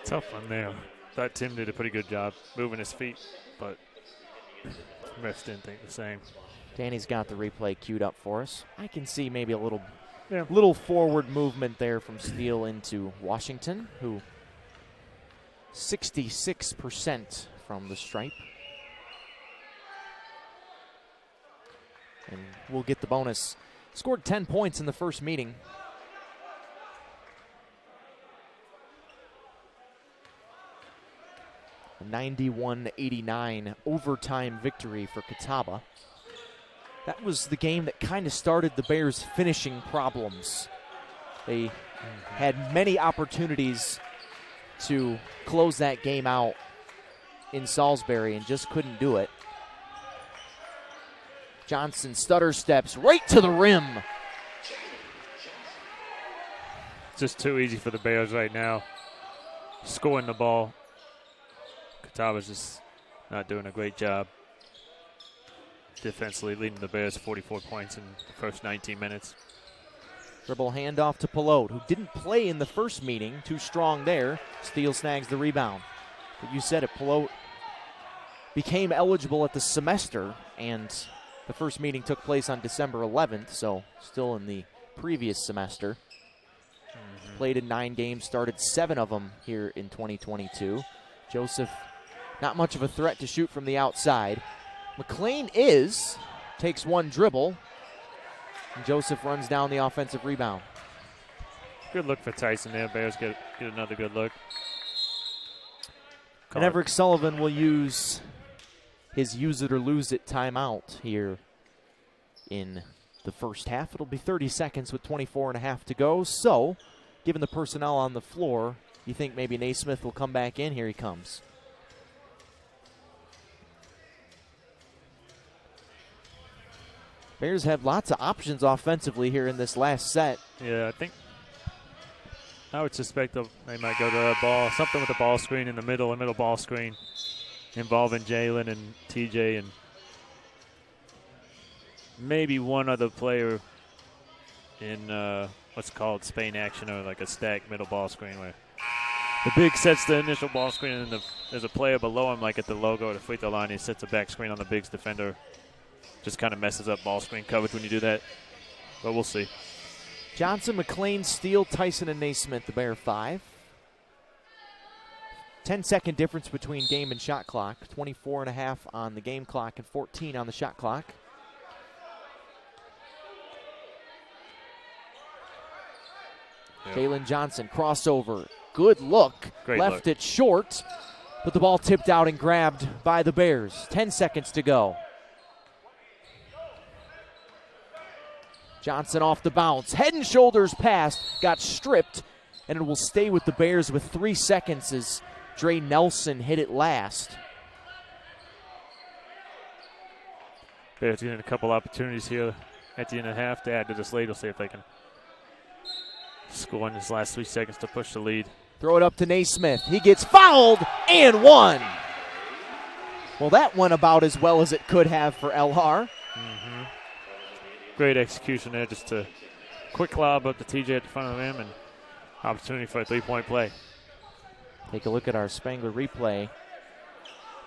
Tough one there. Thought Tim did a pretty good job moving his feet, but refs didn't think the same. Danny's got the replay queued up for us. I can see maybe a little forward movement there from Steele into Washington, who 66% from the stripe. And we'll get the bonus. Scored 10 points in the first meeting. A 91-89 overtime victory for Catawba. That was the game that kind of started the Bears' finishing problems. They had many opportunities to close that game out in Salisbury and just couldn't do it. Johnson stutter steps right to the rim. Just too easy for the Bears right now. Scoring the ball. Catawba's just not doing a great job defensively, leading the Bears 44 points in the first 19 minutes. Dribble handoff to Pelote, who didn't play in the first meeting. Too strong there. Steele snags the rebound. But you said it, Pelote became eligible at the semester, and the first meeting took place on December 11th, so still in the previous semester. Played in 9 games, started 7 of them here in 2022. Joseph, not much of a threat to shoot from the outside. McLean takes one dribble, and Joseph runs down the offensive rebound. Good look for Tyson there. Bears get another good look. And Everett Sullivan will use his use it or lose it timeout here in the first half. It'll be 30 seconds with 24.5 to go. So, given the personnel on the floor, you think maybe Naismith will come back in? Here he comes. Bears have lots of options offensively here in this last set. Yeah, I would suspect they might go to a ball, something with a ball screen in the middle, a middle ball screen involving Jalen and TJ and maybe one other player in what's called Spain action, or like a stack middle ball screen where the big sets the initial ball screen and there's a player below him, like at the logo or the free throw line. He sets a back screen on the big's defender. Just kind of messes up ball screen coverage when you do that. But we'll see. Johnson, McLean, Steele, Tyson, and Naismith, the Bear 5. 10-second difference between game and shot clock. 24.5 on the game clock and 14 on the shot clock. Yep. Jalen Johnson, crossover. Good look. Great Left look. it short, but the ball tipped out and grabbed by the Bears. 10 seconds to go. Johnson off the bounce. Head and shoulders pass. Got stripped, and it will stay with the Bears with 3 seconds as Dre Nelson hit it last. Bears getting a couple opportunities here at the end of the half to add to this lead. We'll see if they can score in this last 3 seconds to push the lead. Throw it up to Naismith. He gets fouled and one. Well, that went about as well as it could have for LR. Great execution there, just a quick lob up to TJ at the front of him, and Opportunity for a three-point play. Take a look at our Spangler replay.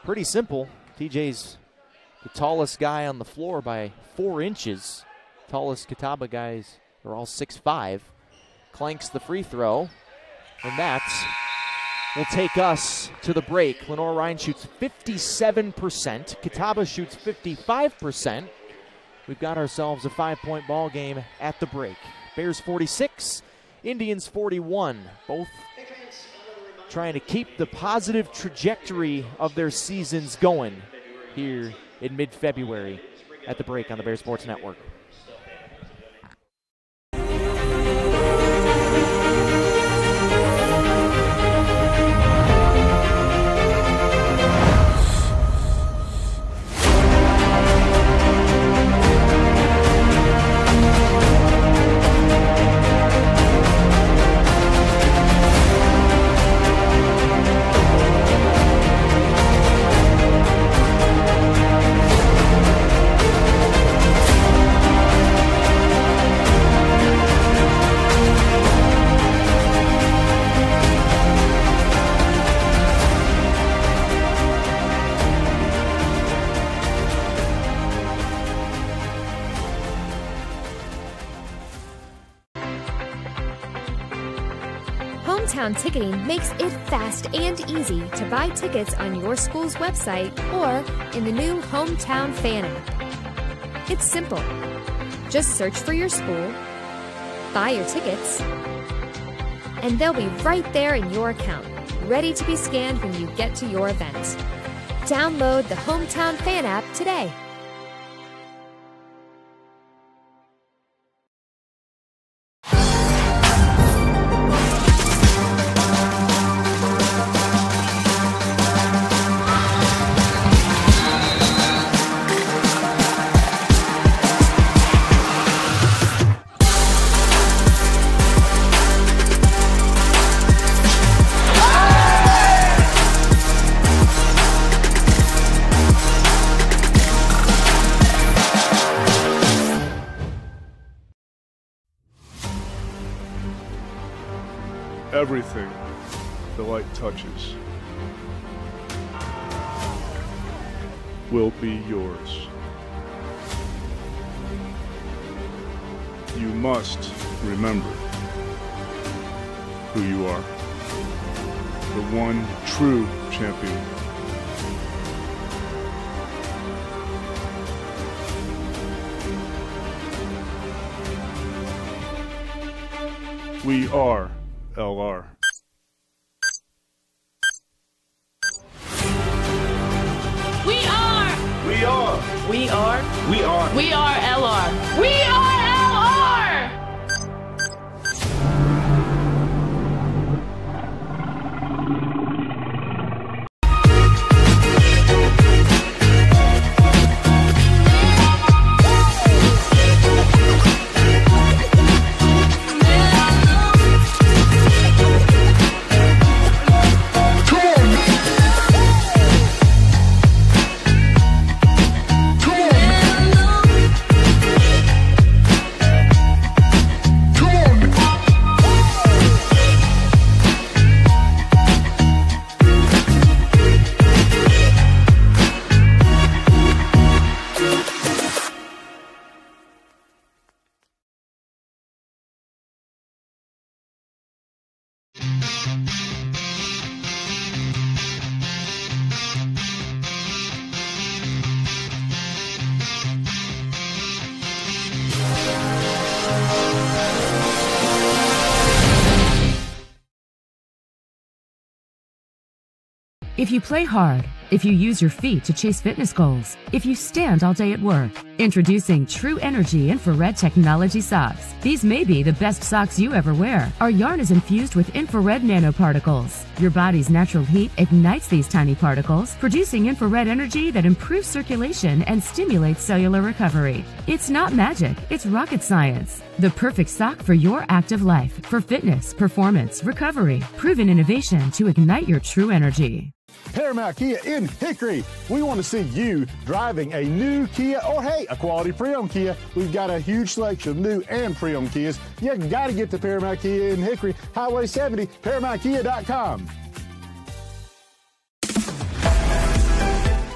Pretty simple. TJ's the tallest guy on the floor by 4 inches. Tallest Catawba guys are all 6'5". Clanks the free throw, and that will take us to the break. Lenoir-Rhyne shoots 57%. Catawba shoots 55%. We've got ourselves a 5-point ball game at the break. Bears 46, Indians 41. Both trying to keep the positive trajectory of their seasons going here in mid-February at the break on the Bears Sports Network. Hometown Ticketing makes it fast and easy to buy tickets on your school's website or in the new Hometown Fan app. It's simple. Just search for your school, buy your tickets, and they'll be right there in your account, ready to be scanned when you get to your event. Download the Hometown Fan app today. Everything the light touches will be yours. You must remember who you are. The one true champion. We are LR. We are. We are. We are. We are. We are LR. We are LR. If you play hard, if you use your feet to chase fitness goals, if you stand all day at work, introducing True Energy infrared technology socks. These may be the best socks you ever wear. Our yarn is infused with infrared nanoparticles. Your body's natural heat ignites these tiny particles, producing infrared energy that improves circulation and stimulates cellular recovery. It's not magic, it's rocket science. The perfect sock for your active life, for fitness, performance, recovery. Proven innovation to ignite your true energy. Paramount Kia in Hickory. We want to see you driving a new Kia or, hey, a quality pre-owned Kia. We've got a huge selection of new and pre-owned Kias. You got to get to Paramount Kia in Hickory, Highway 70, ParamountKia.com.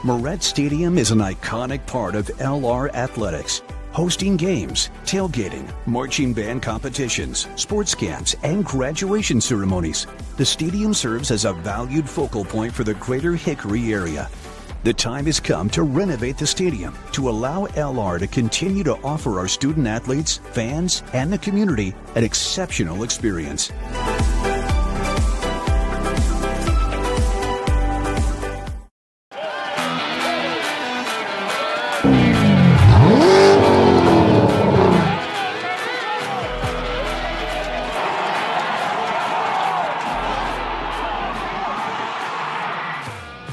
Moret Stadium is an iconic part of LR athletics, hosting games, tailgating, marching band competitions, sports camps, and graduation ceremonies. The stadium serves as a valued focal point for the greater Hickory area. The time has come to renovate the stadium to allow LR to continue to offer our student athletes, fans, and the community an exceptional experience.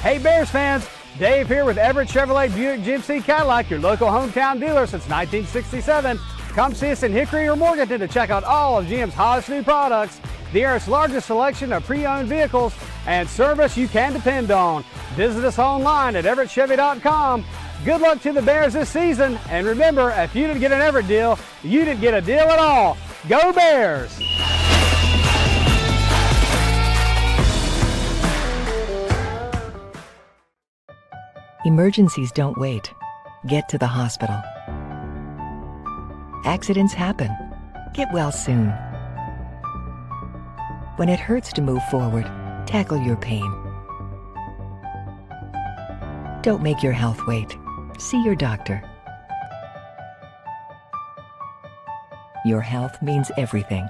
Hey Bears fans, Dave here with Everett Chevrolet Buick GMC Cadillac, your local hometown dealer since 1967. Come see us in Hickory or Morganton to check out all of GM's hottest new products, the area's largest selection of pre-owned vehicles, and service you can depend on. Visit us online at everettchevy.com. Good luck to the Bears this season, and remember, if you didn't get an Everett deal, you didn't get a deal at all. Go Bears! Emergencies don't wait. Get to the hospital. Accidents happen. Get well soon. When it hurts to move forward, tackle your pain. Don't make your health wait. See your doctor. Your health means everything.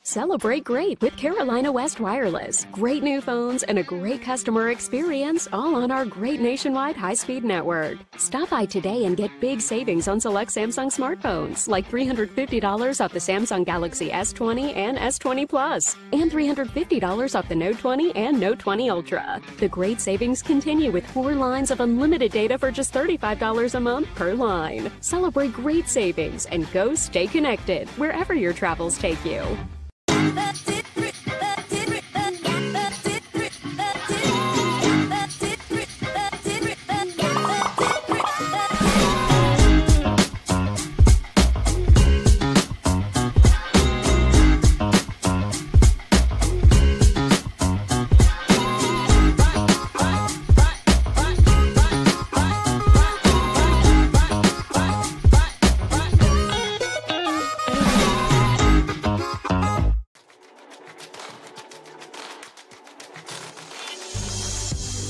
Celebrate great with Carolina West Wireless. Great new phones and a great customer experience, all on our great nationwide high-speed network. Stop by today and get big savings on select Samsung smartphones, like $350 off the Samsung Galaxy S20 and S20 Plus, and $350 off the Note 20 and Note 20 Ultra. The great savings continue with 4 lines of unlimited data for just $35 a month per line. Celebrate great savings and go stay connected wherever your travels take you.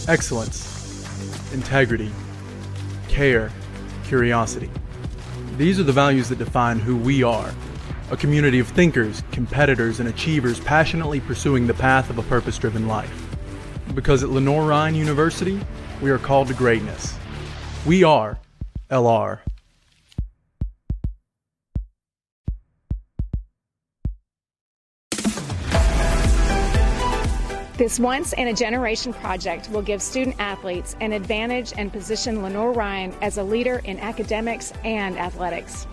Excellence, integrity, care, curiosity. These are the values that define who we are. A community of thinkers, competitors, and achievers passionately pursuing the path of a purpose-driven life. Because at Lenoir-Rhyne University, we are called to greatness. We are LR. This once-in-a-generation project will give student-athletes an advantage and position Lenoir-Rhyne as a leader in academics and athletics.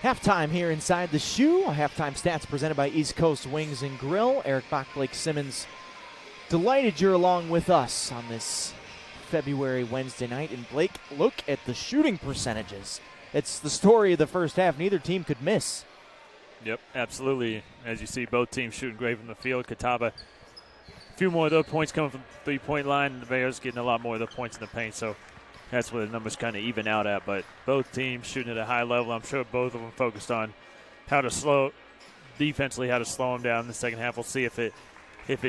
Halftime here inside the shoe. Halftime stats presented by East Coast Wings and Grill. Eric Bach, Blake Simmons, delighted you're along with us on this February Wednesday night. And Blake, look at the shooting percentages. It's the story of the first half. Neither team could miss. Yep, absolutely. As you see, both teams shooting great from the field. Catawba, a few more of their points coming from the three-point line, and the Bears getting a lot more of their points in the paint. So that's where the numbers kind of even out at. But both teams shooting at a high level. I'm sure both of them focused on how to slow them down in the second half. We'll see if it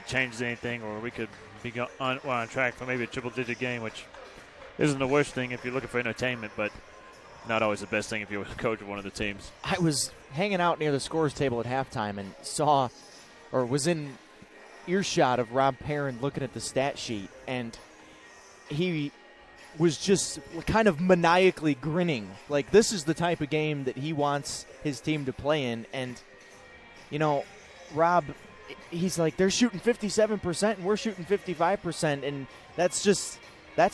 changes anything, or we could be on track for maybe a triple-digit game, which isn't the worst thing if you're looking for entertainment, but not always the best thing if you're a coach of one of the teams. I was hanging out near the scores table at halftime and was in earshot of Rob Perrin looking at the stat sheet, and he was just kind of maniacally grinning. Like, this is the type of game that he wants his team to play in. And, you know, Rob, he's like, they're shooting 57% and we're shooting 55%. And that's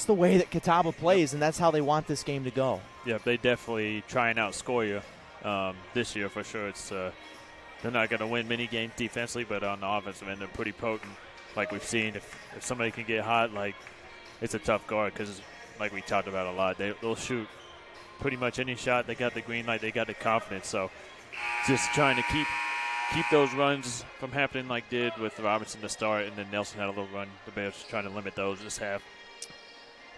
the way that Catawba plays, and that's how they want this game to go. Yeah, they definitely try and outscore you this year for sure. They're not going to win many games defensively, but on the offensive end, they're pretty potent. Like we've seen, if somebody can get hot, like, it's a tough guard because, like we talked about a lot, they'll shoot pretty much any shot. They got the green light. They got the confidence. So just trying to keep those runs from happening like did with Robinson to start, and then Nelson had a little run. The Bears trying to limit those this half.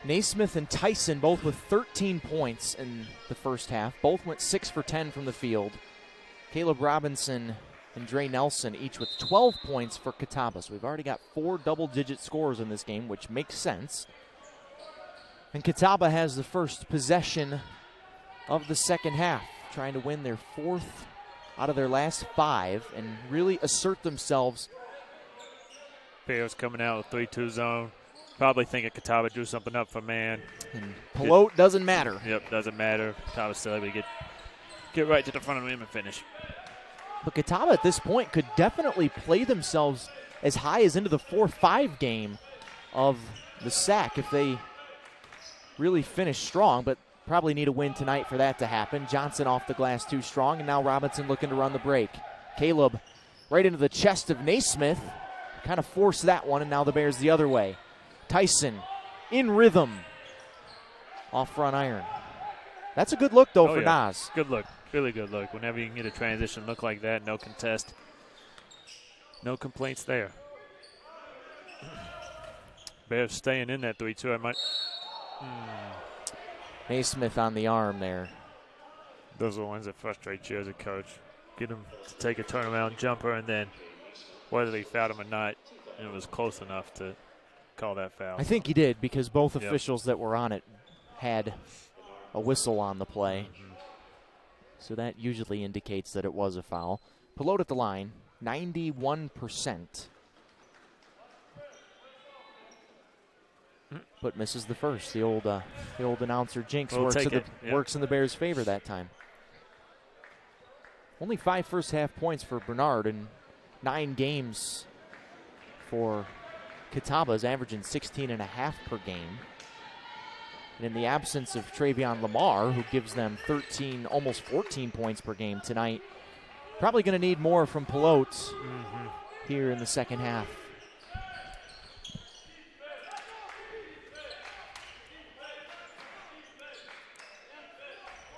Naismith and Tyson both with 13 points in the first half. Both went 6 for 10 from the field. Caleb Robinson and Dre Nelson each with 12 points for Catawba. So we've already got 4 double-digit scores in this game, which makes sense. And Catawba has the first possession of the second half, trying to win their 4th out of their last 5 and really assert themselves. Bears coming out with 3-2 zone. Probably thinking Catawba drew something up for man. And Pelote doesn't matter. Yep, doesn't matter. Catawba's still able to get right to the front of him and finish. But Catawba at this point could definitely play themselves as high as into the 4-5 game of the SAC if they really finish strong, but probably need a win tonight for that to happen. Johnson off the glass too strong, and now Robinson looking to run the break. Caleb right into the chest of Naismith. Kind of forced that one, and now the Bears the other way. Tyson in rhythm off front iron. That's a good look, though, for Nas. Good look. Really good look. Whenever you can get a transition look like that, no contest. No complaints there. Bears staying in that 3-2. I might. Naismith on the arm there. Those are the ones that frustrate you as a coach. Get him to take a turnaround jumper, and then whether they fouled him or not, it was close enough to call that foul. I think he did, because both officials that were on it had a whistle on the play. So that usually indicates that it was a foul. Pelote at the line, 91%. But misses the first. The old announcer jinx works in the Bears' favor that time. Only 5 first half points for Bernard and 9 games for Catawba's, averaging 16.5 per game. And in the absence of Travion Lamar, who gives them 13, almost 14 points per game tonight, probably going to need more from Pelote here in the second half.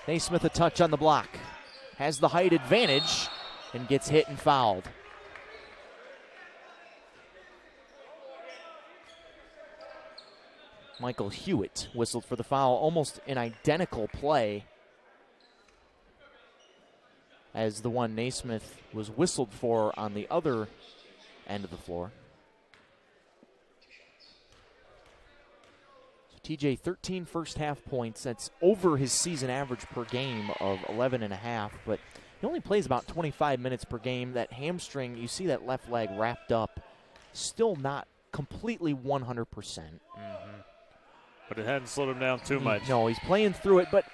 Naismith a touch on the block. Has the height advantage and gets hit and fouled. Michael Hewitt whistled for the foul. Almost an identical play as the one Naismith was whistled for on the other end of the floor. So TJ, 13 first half points. That's over his season average per game of 11.5, but he only plays about 25 minutes per game. That hamstring, you see that left leg wrapped up, still not completely 100%. But it hadn't slowed him down too much. No, he's playing through it, but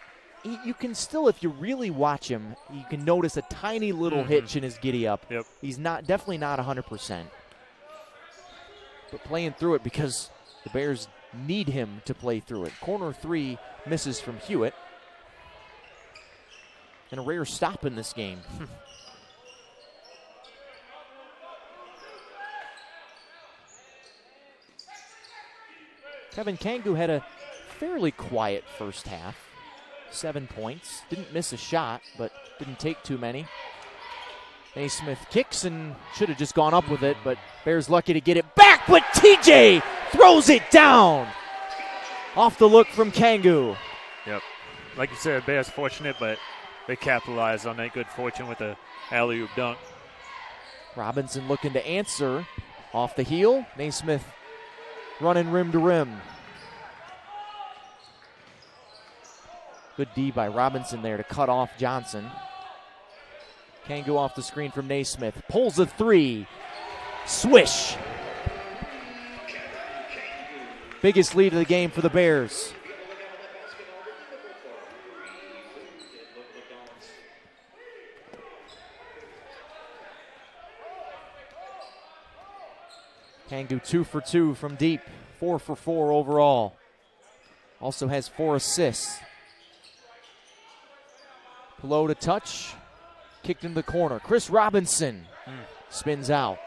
you can still, if you really watch him, you can notice a tiny little hitch in his giddy up. Yep. He's definitely not 100%. But playing through it because the Bears need him to play through it. Corner 3 misses from Hewitt. and a rare stop in this game. Kevin Kangu had a fairly quiet first half. 7 points. Didn't miss a shot, but didn't take too many. Naismith kicks and should have just gone up with it, but Bears lucky to get it back, but TJ throws it down. Off the look from Kangu. Yep. Like you said, Bears fortunate, but they capitalized on that good fortune with the alley-oop dunk. Robinson looking to answer. Off the heel, Naismith running rim to rim. Good D by Robinson there to cut off Johnson. Kangu off the screen from Naismith. Pulls a three. Swish. Biggest lead of the game for the Bears. Kangu 2 for 2 from deep. 4 for 4 overall. Also has 4 assists. Below to touch. Kicked in the corner. Chris Robinson spins out.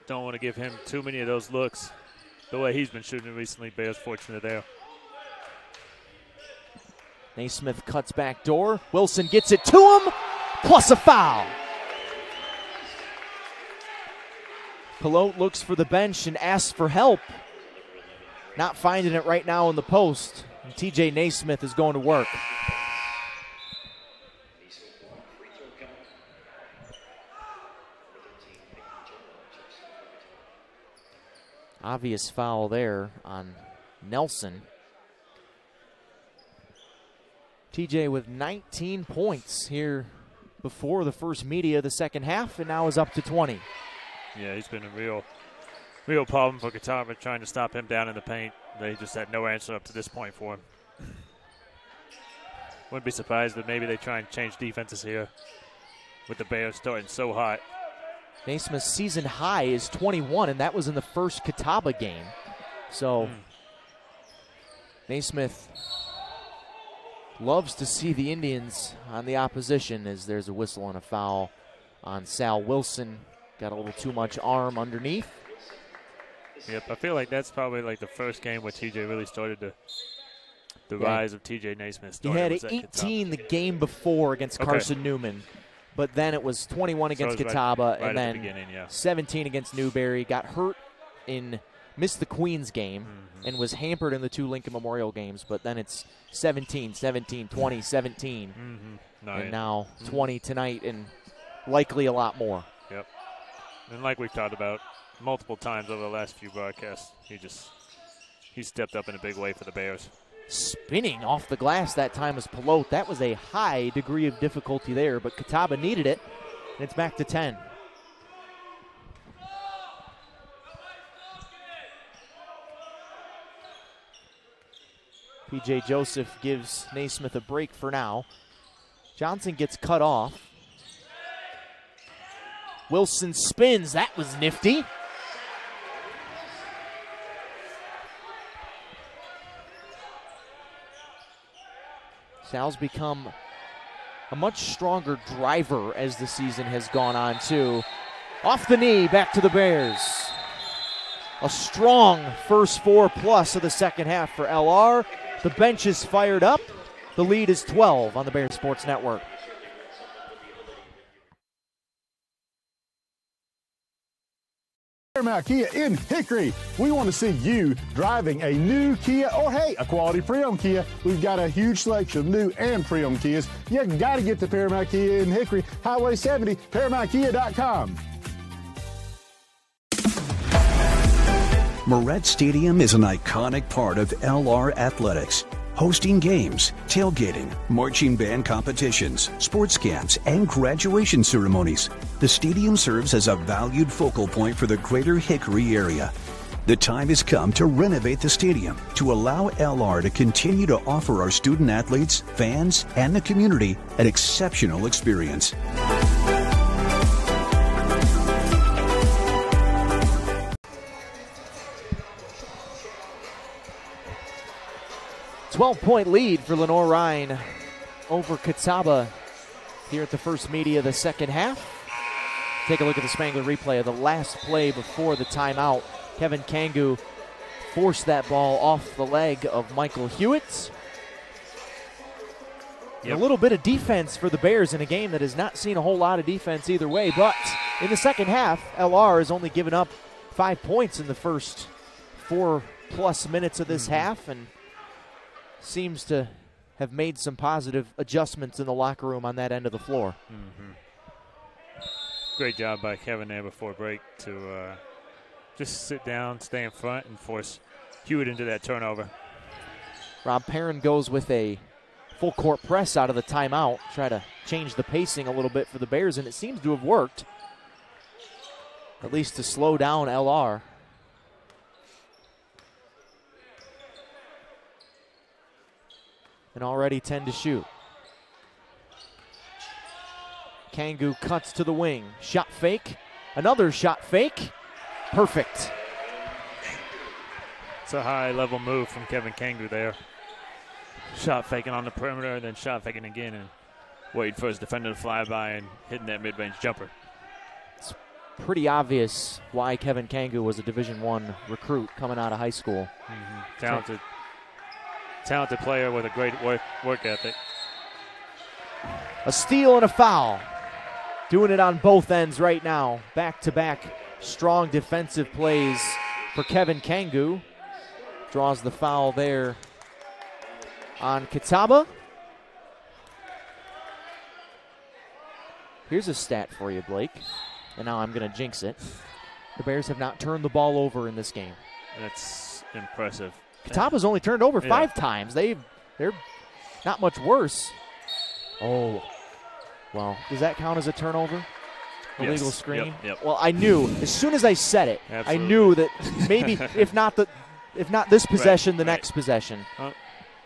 Don't want to give him too many of those looks. The way he's been shooting recently, Bears fortunate there. Naismith cuts back door. Wilson gets it to him, plus a foul. Pilote looks for the bench and asks for help. Not finding it right now in the post. And TJ Naismith is going to work. Obvious foul there on Nelson. TJ with 19 points here before the first media of the second half, and now is up to 20. Yeah, he's been a real problem for Catawba trying to stop him down in the paint. They just had no answer up to this point for him. Wouldn't be surprised that maybe they try and change defenses here with the Bears starting so hot. Naismith's season high is 21, and that was in the first Catawba game. So Naismith loves to see the Indians on the opposition as there's a whistle and a foul on Sal Wilson. Got a little too much arm underneath. Yep, I feel like that's probably like the first game where TJ really started the rise of TJ Naismith. He had 18 the game before against Carson Newman, but then it was 21 against Catawba, and then 17 against Newberry. Got hurt missed the Queens game, and was hampered in the 2 Lincoln Memorial games, but then it's 17, 17, 20, 17, and now 20 tonight, and likely a lot more. Yep. And like we've talked about multiple times over the last few broadcasts, he stepped up in a big way for the Bears. Spinning off the glass that time was Pilote. That was a high degree of difficulty there, but Catawba needed it, and it's back to 10. P.J. Joseph gives Naismith a break for now. Johnson gets cut off. Wilson spins. That was nifty. Sal's become a much stronger driver as the season has gone on, too. Off the knee, back to the Bears. A strong first 4+ of the second half for LR. The bench is fired up. The lead is 12 on the Bears Sports Network. Paramount Kia in Hickory. We want to see you driving a new Kia or, hey, a quality pre-owned Kia. We've got a huge selection of new and pre-owned Kias. You got to get to Paramount Kia in Hickory, Highway 70, ParamountKia.com. Moret Stadium is an iconic part of LR athletics, hosting games, tailgating, marching band competitions, sports camps, and graduation ceremonies. The stadium serves as a valued focal point for the greater Hickory area. The time has come to renovate the stadium to allow LR to continue to offer our student athletes, fans, and the community an exceptional experience. 12-point lead for Lenoir-Rhyne over Catawba here at the first media of the second half. Take a look at the Spangler replay of the last play before the timeout. Kevin Kangu forced that ball off the leg of Michael Hewitt. A little bit of defense for the Bears in a game that has not seen a whole lot of defense either way, but in the second half, LR has only given up 5 points in the first 4+ minutes of this half and seems to have made some positive adjustments in the locker room on that end of the floor. Great job by Kevin there before break to just sit down, stay in front, and force Hewitt into that turnover. Rob Perrin goes with a full court press out of the timeout, try to change the pacing a little bit for the Bears, and it seems to have worked, at least to slow down LR. And already 10 to shoot. Kangu cuts to the wing. Shot fake. Another shot fake. Perfect. It's a high-level move from Kevin Kangu there. Shot faking on the perimeter, then shot faking again, and waiting for his defender to fly by and hitting that mid-range jumper. It's pretty obvious why Kevin Kangu was a Division I recruit coming out of high school. Talented player with a great work ethic. A steal and a foul. Doing it on both ends right now. Back-to-back strong defensive plays for Kevin Kangu. Draws the foul there on Catawba. Here's a stat for you, Blake. And now I'm going to jinx it. The Bears have not turned the ball over in this game. That's impressive. Catawba's only turned over 5 times. They're not much worse. Oh, well, does that count as a turnover? Illegal screen? Yep. Well, I knew as soon as I said it, Absolutely. I knew that maybe if not this possession, the next possession.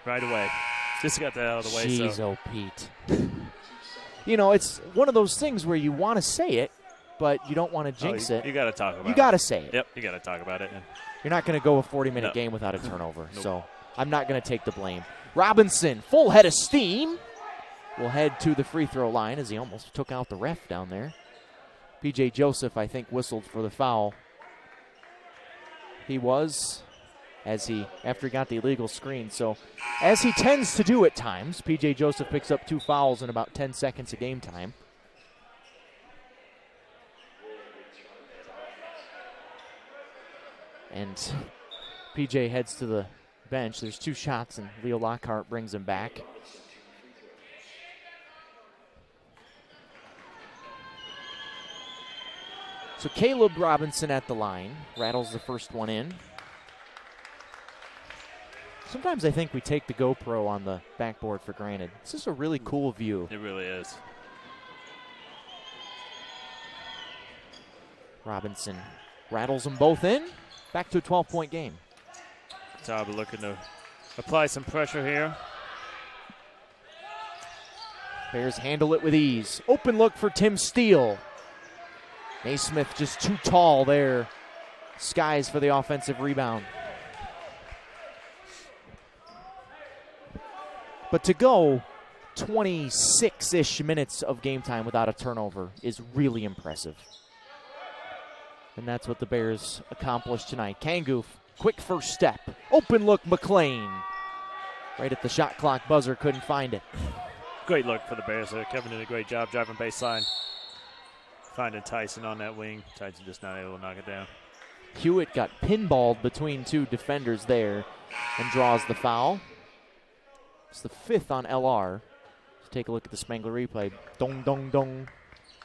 Right away. Just got that out of the way. Jeez, oh, Pete. You know, it's one of those things where you want to say it, but you don't want to jinx it. You got to talk about it. You got to say it. Yep, you got to talk about it. You're not going to go a 40-minute game without a turnover, so I'm not going to take the blame. Robinson, full head of steam, will head to the free throw line as he almost took out the ref down there. P.J. Joseph, I think, whistled for the foul. He was, after he got the illegal screen. So, as he tends to do at times, P.J. Joseph picks up 2 fouls in about 10 seconds of game time. And P.J. heads to the bench. There's 2 shots, and Leo Lockhart brings him back. So Caleb Robinson at the line, rattles the first one in. Sometimes I think we take the GoPro on the backboard for granted. This is a really cool view. It really is. Robinson rattles them both in. Back to a 12-point game. Catawba looking to apply some pressure here. Bears handle it with ease. Open look for Tim Steele. Naismith just too tall there. Skies for the offensive rebound. But to go 26-ish minutes of game time without a turnover is really impressive. And that's what the Bears accomplished tonight. Kangu, quick first step. Open look, McLean. Right at the shot clock buzzer, couldn't find it. Great look for the Bears there. Kevin did a great job driving baseline. Finding Tyson on that wing. Tyson just not able to knock it down. Hewitt got pinballed between 2 defenders there and draws the foul. It's the 5th on LR. Let's take a look at the Spangler replay. Dong, dong, dong.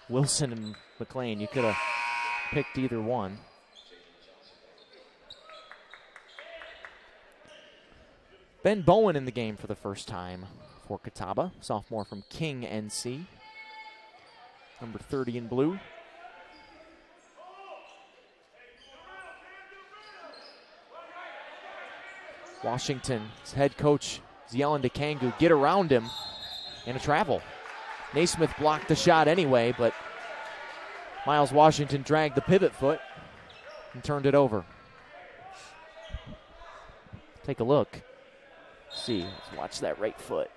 Wilson and McLean. You could have picked either one. Ben Bowen in the game for the first time for Catawba. Sophomore from King NC. Number 30 in blue. Washington's head coach is yelling to Kangu, get around him, and a travel. Naismith blocked the shot anyway, but Miles Washington dragged the pivot foot and turned it over. Take a look. see. Let's watch that right foot.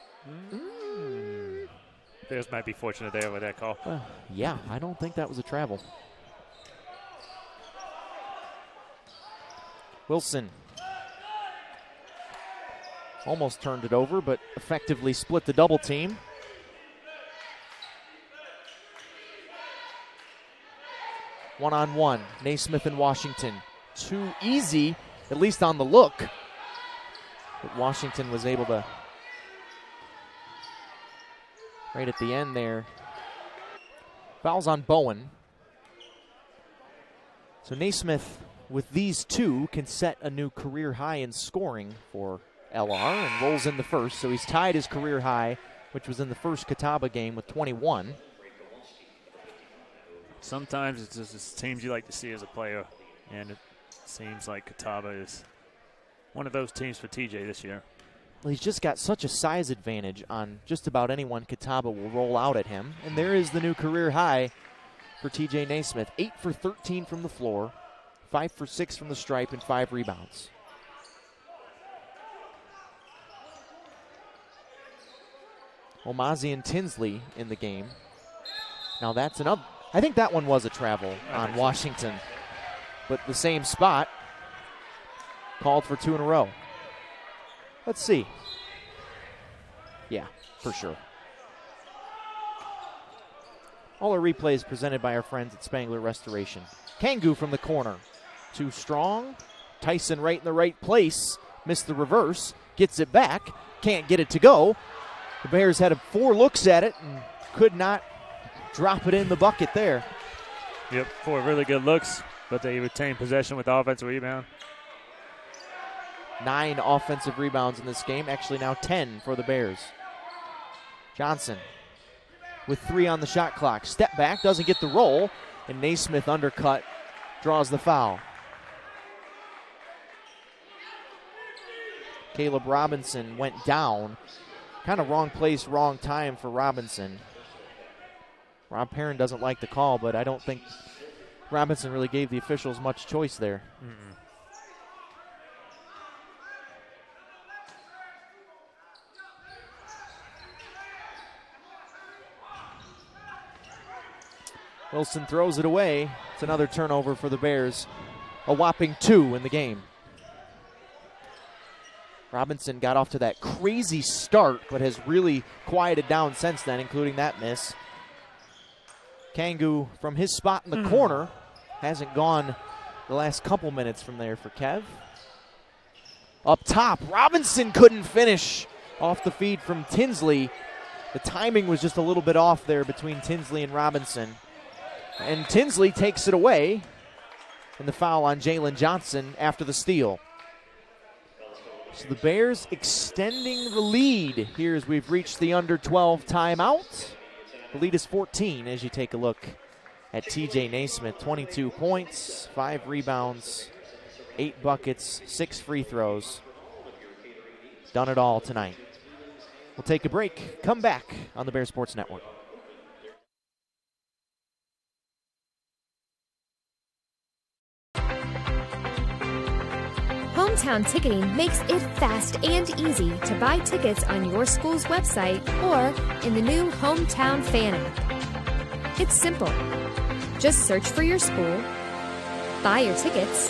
Bears might be fortunate there with that call. Yeah, I don't think that was a travel. Wilson almost turned it over, but effectively split the double team. One-on-one, Naismith and Washington. Too easy, at least on the look. But Washington was able to, right at the end there. Fouls on Bowen. So Naismith, with these two, can set a new career high in scoring for LR and rolls in the first. So he's tied his career high, which was in the first Catawba game, with 21. Sometimes it's just teams you like to see as a player, and it seems like Catawba is one of those teams for TJ this year. Well, he's just got such a size advantage on just about anyone Catawba will roll out at him. And there is the new career high for TJ Naismith. 8 for 13 from the floor, 5 for 6 from the stripe, and 5 rebounds. Omazi and Tinsley in the game. Now that's another. I think that one was a travel on Washington. But the same spot, called for 2 in a row. Let's see. Yeah, for sure. All our replays presented by our friends at Spangler Restoration. Kangu from the corner. Too strong. Tyson right in the right place. Missed the reverse. Gets it back. Can't get it to go. The Bears had 4 looks at it and could not drop it in the bucket there. Yep, 4 really good looks, but they retain possession with the offensive rebound. 9 offensive rebounds in this game, actually now 10 for the Bears. Johnson with 3 on the shot clock. Step back, doesn't get the roll, and Naismith undercut, draws the foul. Caleb Robinson went down. Kind of wrong place, wrong time for Robinson. Rob Perrin doesn't like the call, but I don't think Robinson really gave the officials much choice there. Wilson throws it away. It's another turnover for the Bears. A whopping 2 in the game. Robinson got off to that crazy start, but has really quieted down since then, including that miss. Kangu from his spot in the corner hasn't gone the last couple minutes from there for Kev. Up top, Robinson couldn't finish off the feed from Tinsley. The timing was just a little bit off there between Tinsley and Robinson. And Tinsley takes it away, and the foul on Jalen Johnson after the steal. So the Bears extending the lead here as we've reached the under 12 timeout. The lead is 14 as you take a look at TJ Naismith. 22 points, 5 rebounds, 8 buckets, 6 free throws. Done it all tonight. We'll take a break, come back on the Bear Sports Network. Hometown Ticketing makes it fast and easy to buy tickets on your school's website or in the new Hometown Fan app. It's simple. Just search for your school, buy your tickets,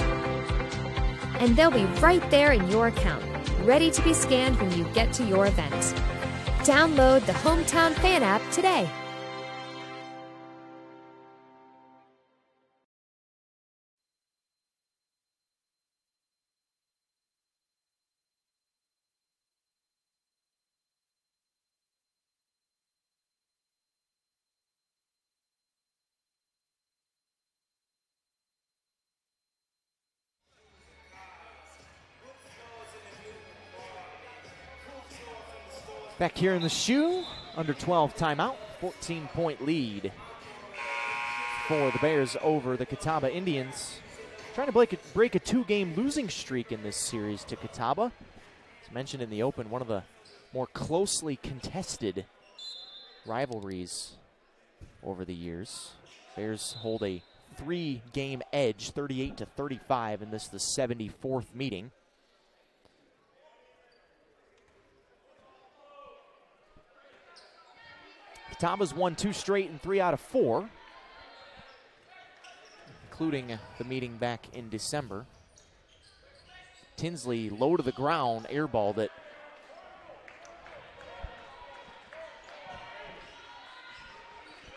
and they'll be right there in your account, ready to be scanned when you get to your event. Download the Hometown Fan app today. Back here in the shoe, under 12 timeout, 14-point lead for the Bears over the Catawba Indians. Trying to break a 2-game losing streak in this series to Catawba. As mentioned in the open, one of the more closely contested rivalries over the years. Bears hold a 3-game edge, 38-35, in this the 74th meeting. Catawba's won 2 straight and 3 out of 4, including the meeting back in December. Tinsley low to the ground, airballed it.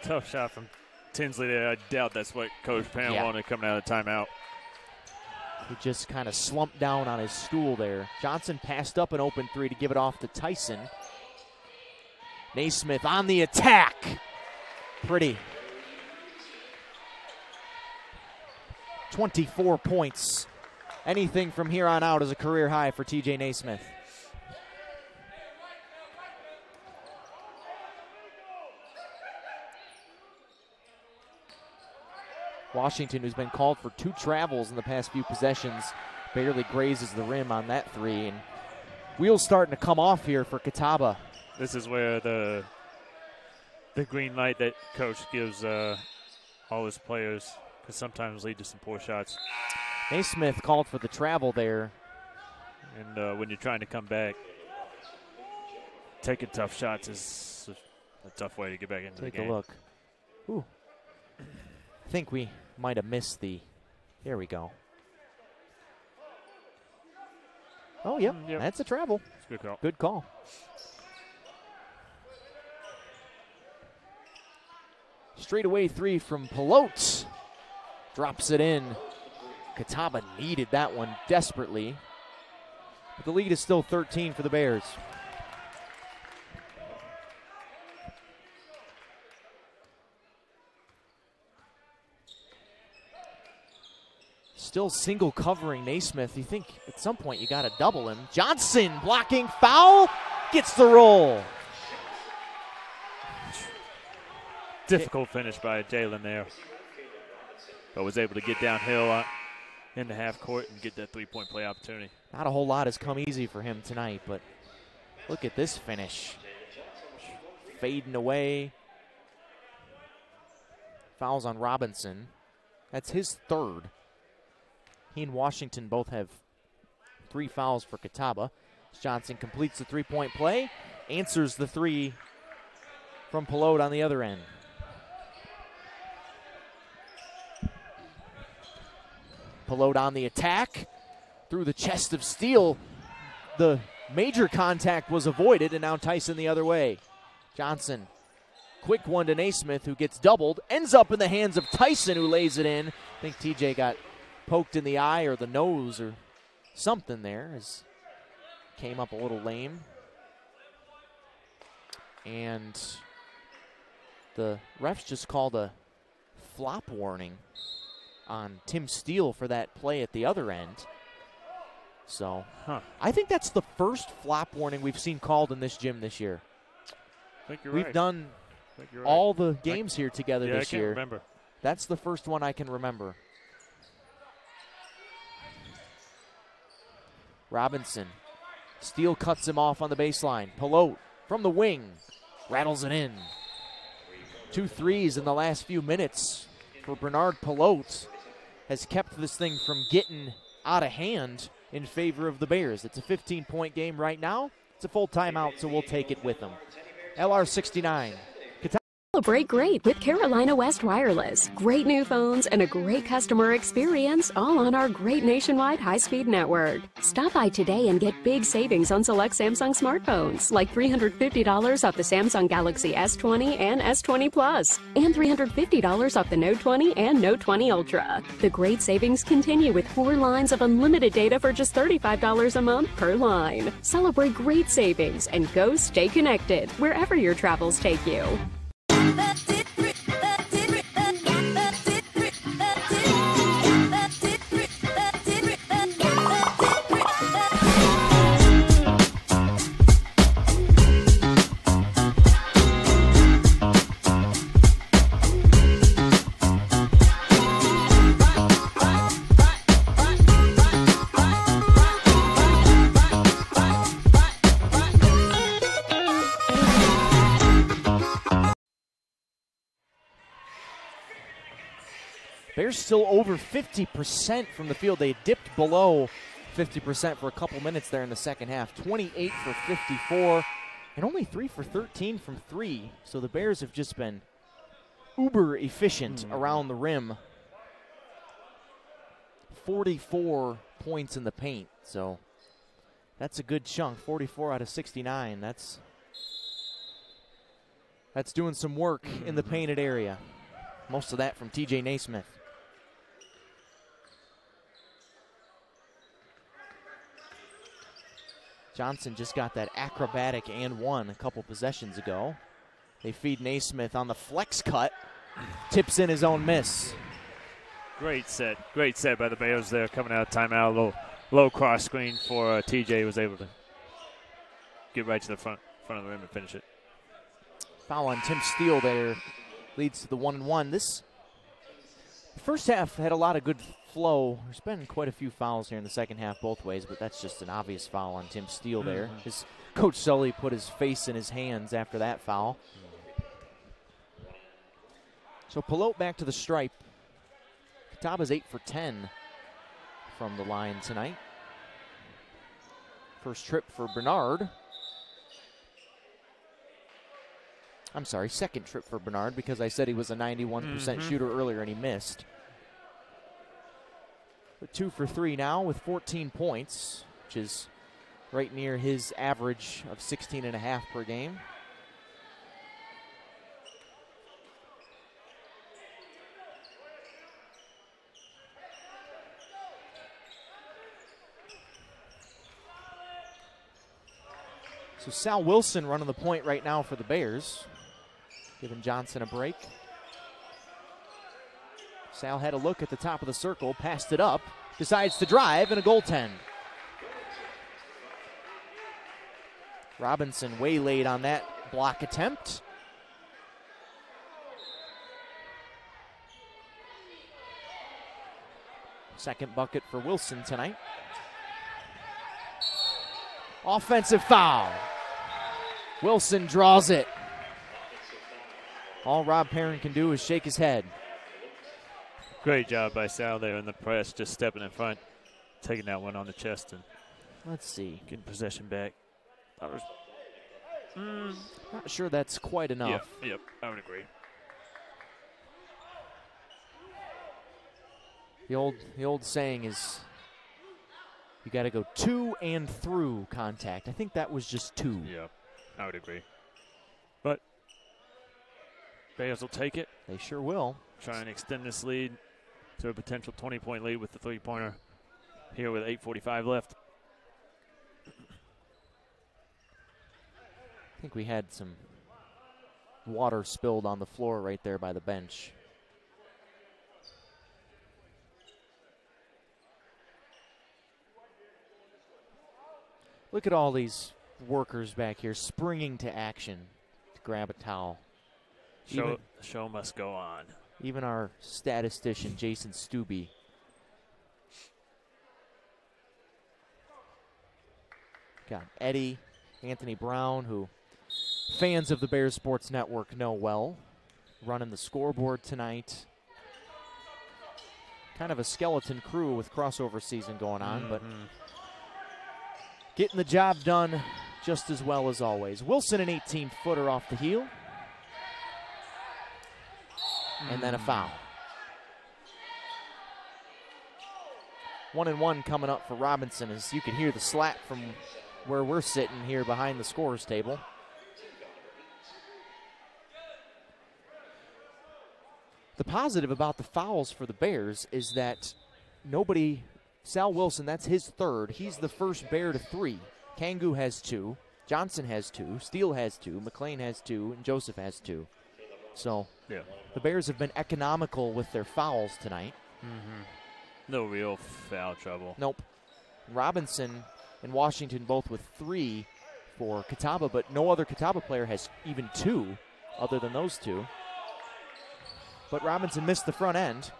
Tough shot from Tinsley there. I doubt that's what Coach Pam wanted coming out of timeout. He just kind of slumped down on his stool there. Johnson passed up an open 3 to give it off to Tyson. Naismith on the attack. Pretty. 24 points. Anything from here on out is a career high for TJ Naismith. Washington, who's been called for 2 travels in the past few possessions, barely grazes the rim on that 3. And wheels starting to come off here for Catawba. This is where the green light that Coach gives all his players can sometimes lead to some poor shots. Naismith called for the travel there. And when you're trying to come back, taking tough shots is a tough way to get back into the game. Take a look. Ooh. I think we might have missed the, there we go. Oh, yep, that's a travel. It's a good call. Good call. Straightaway 3 from Pelote. Drops it in. Catawba needed that one desperately. But the lead is still 13 for the Bears. Still single covering Naismith. You think at some point you got to double him. Johnson blocking foul. Gets the roll. Difficult finish by Jalen there. But was able to get downhill in the half court and get that 3-point play opportunity. Not a whole lot has come easy for him tonight, but look at this finish. Fading away. Fouls on Robinson. That's his 3rd. He and Washington both have 3 fouls for Catawba. Johnson completes the 3-point play, answers the 3 from Pelote on the other end. Pelote on the attack. Through the chest of steel. The major contact was avoided, and now Tyson the other way. Johnson, quick one to Naismith, who gets doubled. Ends up in the hands of Tyson, who lays it in. I think TJ got poked in the eye or the nose or something there. As came up a little lame. And the refs just called a flop warning on Tim Steele for that play at the other end. So I think that's the first flop warning we've seen called in this gym this year. I think you're We've right. done all the games here together this year. I can't remember. That's the first one I can remember. Robinson. Steele cuts him off on the baseline. Pelote from the wing. Rattles it in. 2 threes in the last few minutes for Bernard Pelote. Has kept this thing from getting out of hand in favor of the Bears. It's a 15-point game right now. It's a full timeout, so we'll take it with them. LR 69. Celebrate great with Carolina West Wireless. Great new phones and a great customer experience, all on our great nationwide high-speed network. Stop by today and get big savings on select Samsung smartphones, like $350 off the Samsung Galaxy S20 and S20 Plus, and $350 off the Note 20 and Note 20 Ultra. The great savings continue with 4 lines of unlimited data for just $35 a month per line. Celebrate great savings and go stay connected wherever your travels take you. Bears still over 50% from the field. They dipped below 50% for a couple minutes there in the second half. 28 for 54. And only 3 for 13 from 3, so the Bears have just been uber efficient around the rim. 44 points in the paint, so that's a good chunk. 44 out of 69. That's doing some work in the painted area. Most of that from TJ Naismith. Johnson just got that acrobatic and one a couple possessions ago. They feed Naismith on the flex cut. Tips in his own miss. Great set by the Bears there coming out of timeout. A little low cross screen for TJ, was able to get right to the front of the rim and finish it. Foul on Tim Steele there leads to the 1-1. This first half had a lot of good flow. There's been quite a few fouls here in the second half both ways, but that's just an obvious foul on Tim Steele there. His Coach Sully put his face in his hands after that foul. So Pelote back to the stripe. Catawba's 8 for 10 from the line tonight. First trip for Bernard. I'm sorry, second trip for Bernard because I said he was a 91% shooter earlier and he missed. But 2 for 3 now with 14 points, which is right near his average of 16.5 per game. So Sal Wilson running the point right now for the Bears, giving Johnson a break. Sal had a look at the top of the circle, passed it up, decides to drive, and a goaltend. Robinson waylaid on that block attempt. Second bucket for Wilson tonight. Offensive foul. Wilson draws it. All Rob Perrin can do is shake his head. Great job by Sal there in the press, just stepping in front, taking that one on the chest and let's see, getting possession back. Not sure that's quite enough. Yep, I would agree. The old saying is you got to go to and through contact. I think that was just 2. Yep, I would agree. But Bears will take it. They sure will. Try and extend this lead to a potential 20-point lead with the three-pointer here with 8:45 left. I think we had some water spilled on the floor right there by the bench. Look at all these workers back here springing to action to grab a towel. The show must go on. Even our statistician, Jason Stubbe. Got Eddie, Anthony Brown, who fans of the Bears Sports Network know well, running the scoreboard tonight. Kind of a skeleton crew with crossover season going on, but getting the job done just as well as always. Wilson, an 18-footer off the heel. And then a foul. 1-1 coming up for Robinson, as you can hear the slap from where we're sitting here behind the scorer's table. The positive about the fouls for the Bears is that Sal Wilson, that's his third. He's the first Bear to 3. Kangu has 2. Johnson has 2. Steele has 2. McLean has 2. And Joseph has 2. So the Bears have been economical with their fouls tonight. No real foul trouble. Nope. Robinson and Washington both with 3 for Catawba, but no other Catawba player has even 2 other than those 2. But Robinson missed the front end.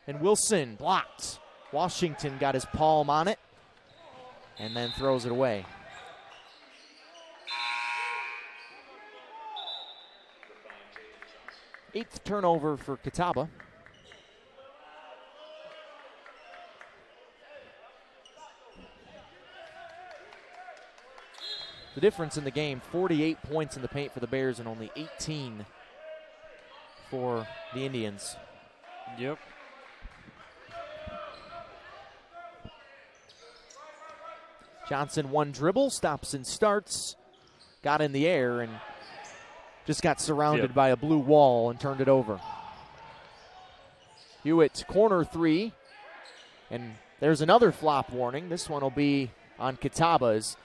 And Wilson blocked. Washington got his palm on it and then throws it away. Eighth turnover for Catawba. The difference in the game, 48 points in the paint for the Bears and only 18 for the Indians. Yep. Johnson one dribble, stops and starts, got in the air and just got surrounded by a blue wall and turned it over. Hewitt corner three, and there's another flop warning. This one will be on Catawba as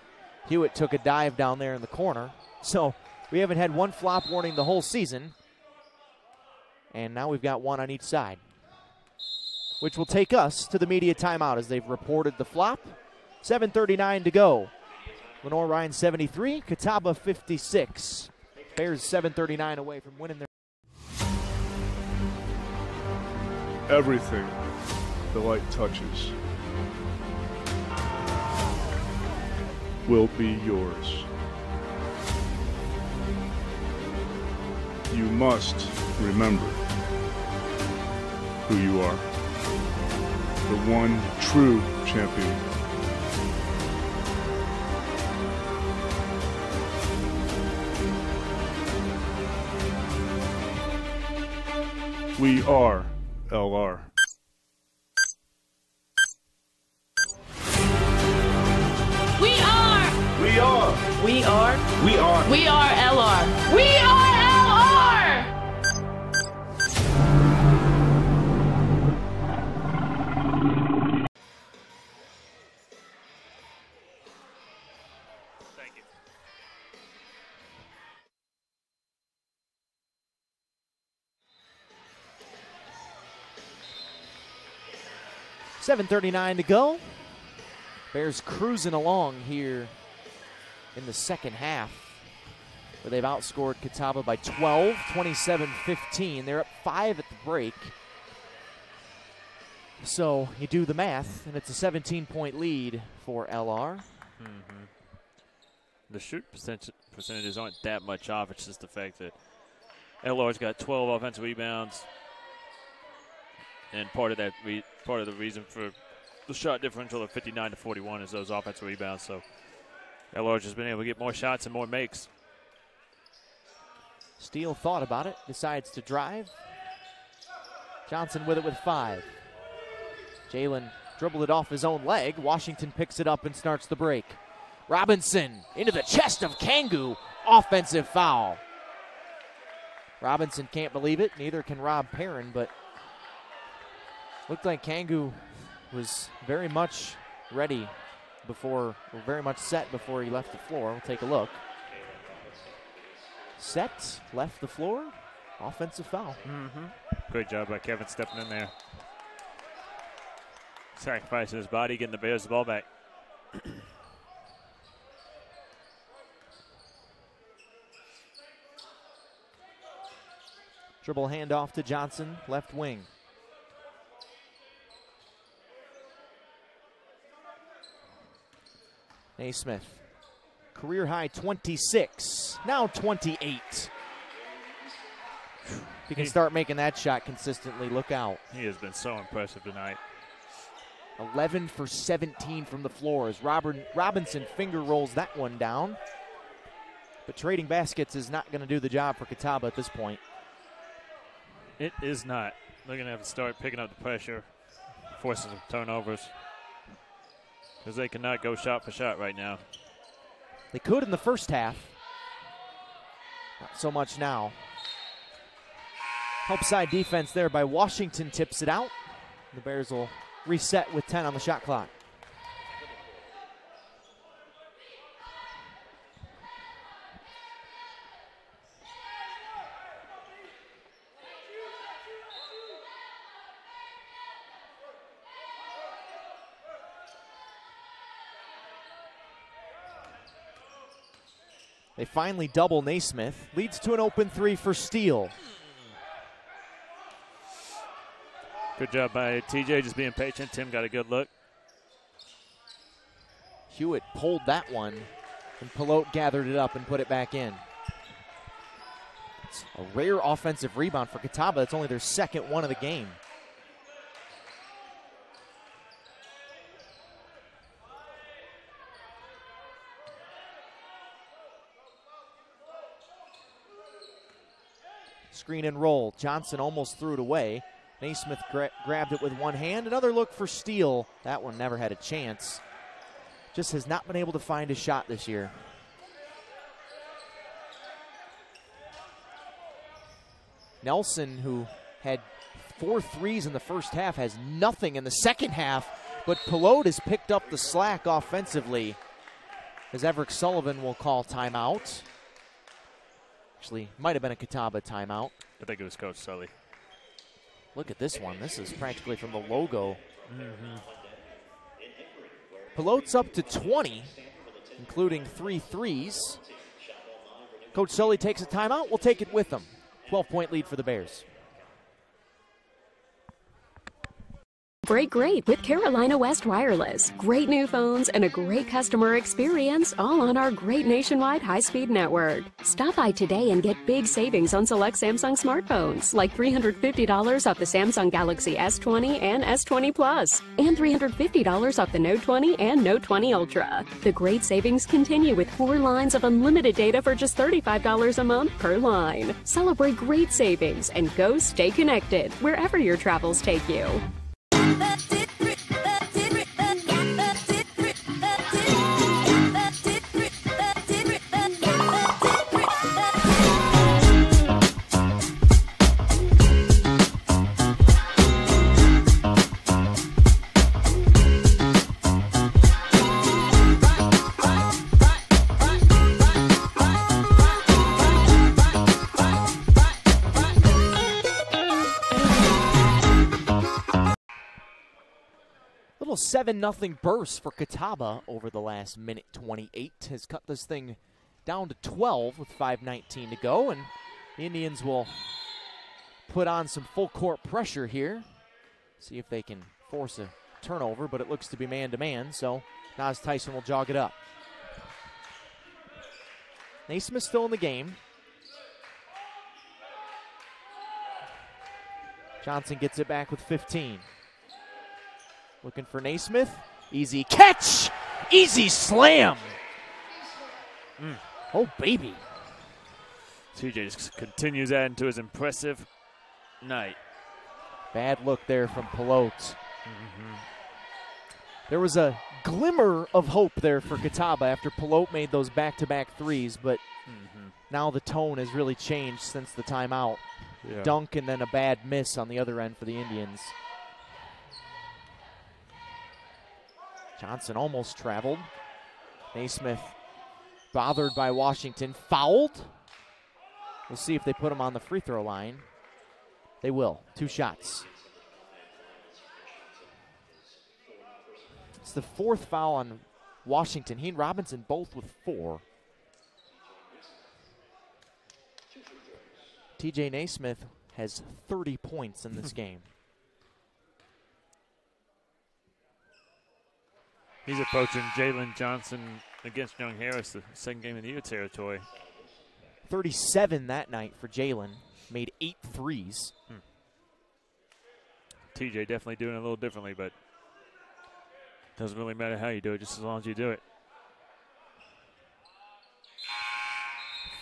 Hewitt took a dive down there in the corner. So we haven't had one flop warning the whole season, and now we've got one on each side, which will take us to the media timeout as they've reported the flop. 7:39 to go. Lenoir-Rhyne 73, Catawba 56. Bears 7:39 away from winning their. Everything the light touches will be yours. You must remember who you are. The one true champion. We are LR. We are. We are. We are. We are. We are LR. We are LR. Thank you. $7:39 to go. Bears cruising along here in the second half, where they've outscored Catawba by 12, 27-15. They're up 5 at the break. So you do the math, and it's a 17-point lead for LR. Mm-hmm. The shoot percentages aren't that much off. It's just the fact that LR's got 12 offensive rebounds, and part of the reason for the shot differential of 59-41 is those offensive rebounds. So LR's just been able to get more shots and more makes. Steele thought about it, decides to drive. Johnson with it with 5. Jalen dribbled it off his own leg. Washington picks it up and starts the break. Robinson into the chest of Kangu. Offensive foul. Robinson can't believe it. Neither can Rob Perrin, but looked like Kangu was very much ready before, or very much set before he left the floor. We'll take a look. Set, left the floor, offensive foul. Mm-hmm. Great job by Kevin stepping in there. Sacrificing his body, getting the Bears the ball back. Dribble handoff to Johnson, left wing. Naismith, career high 26, now 28. If you can start making that shot consistently, look out. He has been so impressive tonight. 11 for 17 from the floor as Robinson finger rolls that one down. But trading baskets is not going to do the job for Catawba at this point. It is not. They're going to have to start picking up the pressure, forcing some turnovers, because they cannot go shot for shot right now. They could in the first half. Not so much now. Help side defense there by Washington tips it out. The Bears will reset with 10 on the shot clock. They finally double Naismith. Leads to an open 3 for Steele. Good job by TJ just being patient. Tim got a good look. Hewitt pulled that one, and Pilote gathered it up and put it back in. It's a rare offensive rebound for Catawba. It's only their second one of the game. Screen and roll. Johnson almost threw it away. Naismith grabbed it with one hand. Another look for Steele. That one never had a chance. Just has not been able to find a shot this year. Nelson, who had 4 threes in the first half, has nothing in the second half, but Pilote has picked up the slack offensively as Everett Sullivan will call timeout. Actually, might have been a Catawba timeout. I think it was Coach Sully. Look at this one. This is practically from the logo. Pilote's up to 20, including 3 threes. Coach Sully takes a timeout. We'll take it with him. 12-point lead for the Bears. Break great with Carolina West Wireless. Great new phones and a great customer experience, all on our great nationwide high-speed network. Stop by today and get big savings on select Samsung smartphones, like $350 off the Samsung Galaxy S20 and S20 Plus, and $350 off the Note 20 and Note 20 Ultra. The great savings continue with 4 lines of unlimited data for just $35 a month per line. Celebrate great savings and go stay connected wherever your travels take you. Little 7-0 burst for Catawba over the last minute 28 has cut this thing down to 12 with 5:19 to go, and the Indians will put on some full court pressure here. See if they can force a turnover, but it looks to be man-to-man, so Nas Tyson will jog it up. Naismith still in the game. Johnson gets it back with 15. Looking for Naismith. Easy catch. Easy slam. Oh, baby. TJ just continues adding to his impressive night. Bad look there from Pilote. There was a glimmer of hope there for Catawba after Pilote made those back-to-back threes, but now the tone has really changed since the timeout. Yeah. Dunk and then a bad miss on the other end for the Indians. Johnson almost traveled. Naismith bothered by Washington. Fouled. We'll see if they put him on the free throw line. They will. 2 shots. It's the 4th foul on Washington. He and Robinson both with 4. TJ Naismith has 30 points in this game. He's approaching Jalen Johnson against Young Harris, the second game of the year territory. 37 that night for Jalen. Made 8 threes. TJ definitely doing it a little differently, but doesn't really matter how you do it, just as long as you do it.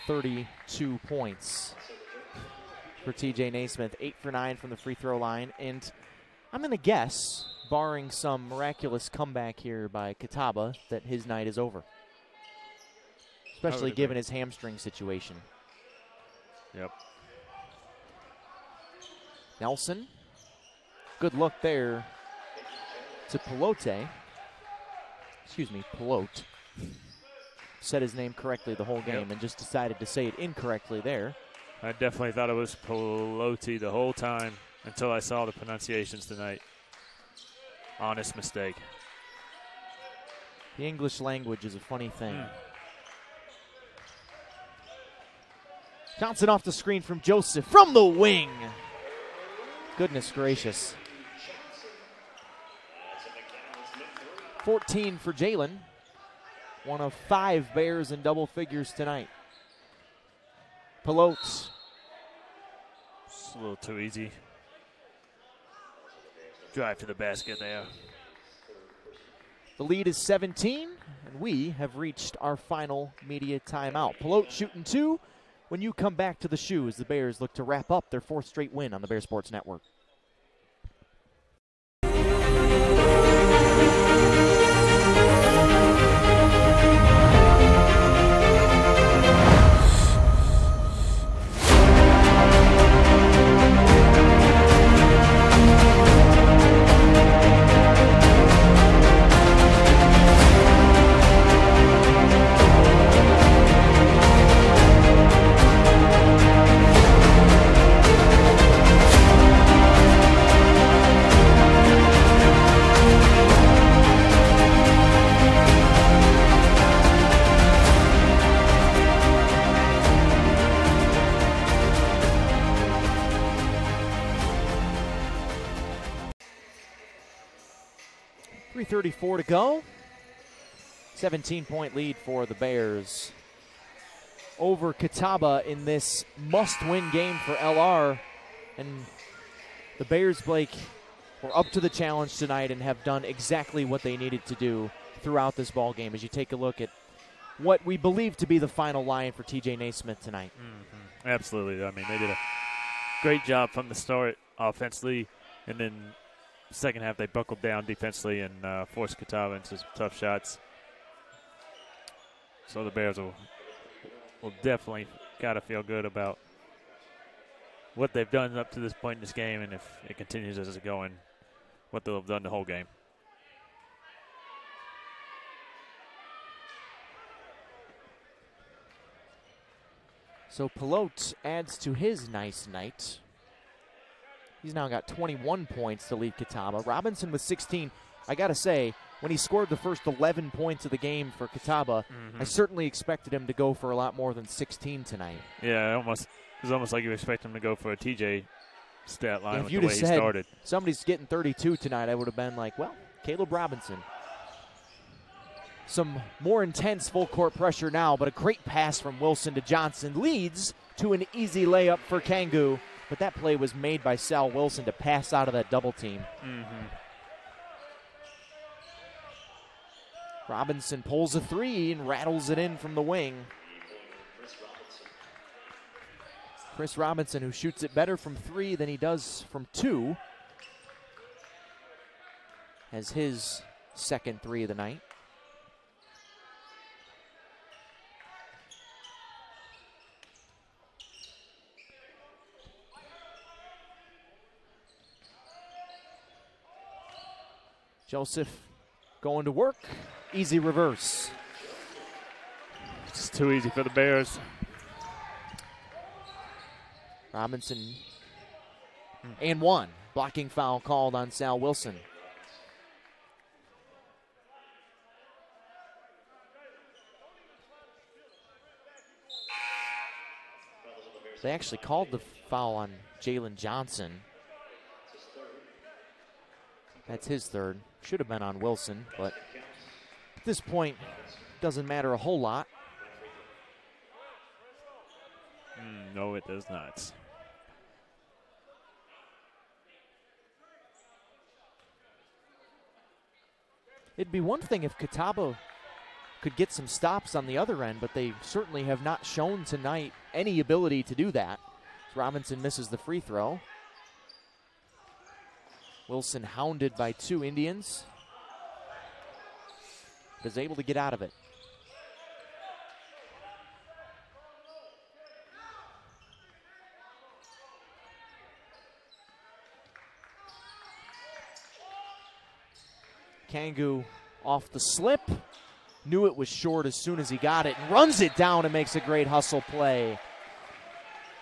32 points for TJ Naismith. 8 for 9 from the free throw line. And I'm going to guess, barring some miraculous comeback here by Catawba, that his night is over. Especially given his hamstring situation. Yep. Nelson. Good look there to Pilote. Excuse me, Pilote. Said his name correctly the whole game and just decided to say it incorrectly there. I definitely thought it was Pilote the whole time until I saw the pronunciations tonight. Honest mistake. The English language is a funny thing. Johnson off the screen from Joseph from the wing. Goodness gracious. 14 for Jalen. One of 5 Bears in double figures tonight. Pilote. It's a little too easy. Drive to the basket there. The lead is 17, and we have reached our final media timeout. Pilote shooting 2, when you come back to the shoe as the Bears look to wrap up their 4th straight win on the Bear Sports Network. .34 to go. 17-point lead for the Bears over Catawba in this must-win game for LR. And the Bears, Blake, were up to the challenge tonight and have done exactly what they needed to do throughout this ball game. As you take a look at what we believe to be the final line for TJ Naismith tonight. Mm-hmm. Absolutely. I mean, they did a great job from the start offensively, and then second half they buckled down defensively and forced Catawba into some tough shots. So the Bears will definitely got to feel good about what they've done up to this point in this game, and if it continues as it's going, what they'll have done the whole game. So Pelote adds to his nice night. He's now got 21 points to lead Catawba. Robinson with 16. I got to say, when he scored the first 11 points of the game for Catawba, I certainly expected him to go for a lot more than 16 tonight. Yeah, it was almost like you expect him to go for a TJ stat line with the way he started. Somebody's getting 32 tonight, I would have been like, well, Caleb Robinson. Some more intense full-court pressure now, but a great pass from Wilson to Johnson leads to an easy layup for Kangu. But that play was made by Sal Wilson to pass out of that double team. Robinson pulls a three and rattles it in from the wing. Chris Robinson, who shoots it better from three than he does from two, has his second three of the night. Joseph going to work. Easy reverse. It's too easy for the Bears. Robinson and one. Blocking foul called on Sal Wilson. They actually called the foul on Jalen Johnson. That's his third. Should have been on Wilson, but at this point, doesn't matter a whole lot. No, it does not. It'd be one thing if Catawba could get some stops on the other end, but they certainly have not shown tonight any ability to do that. Robinson misses the free throw. Wilson hounded by two Indians, but is able to get out of it. Kangu off the slip. Knew it was short as soon as he got it and runs it down and makes a great hustle play.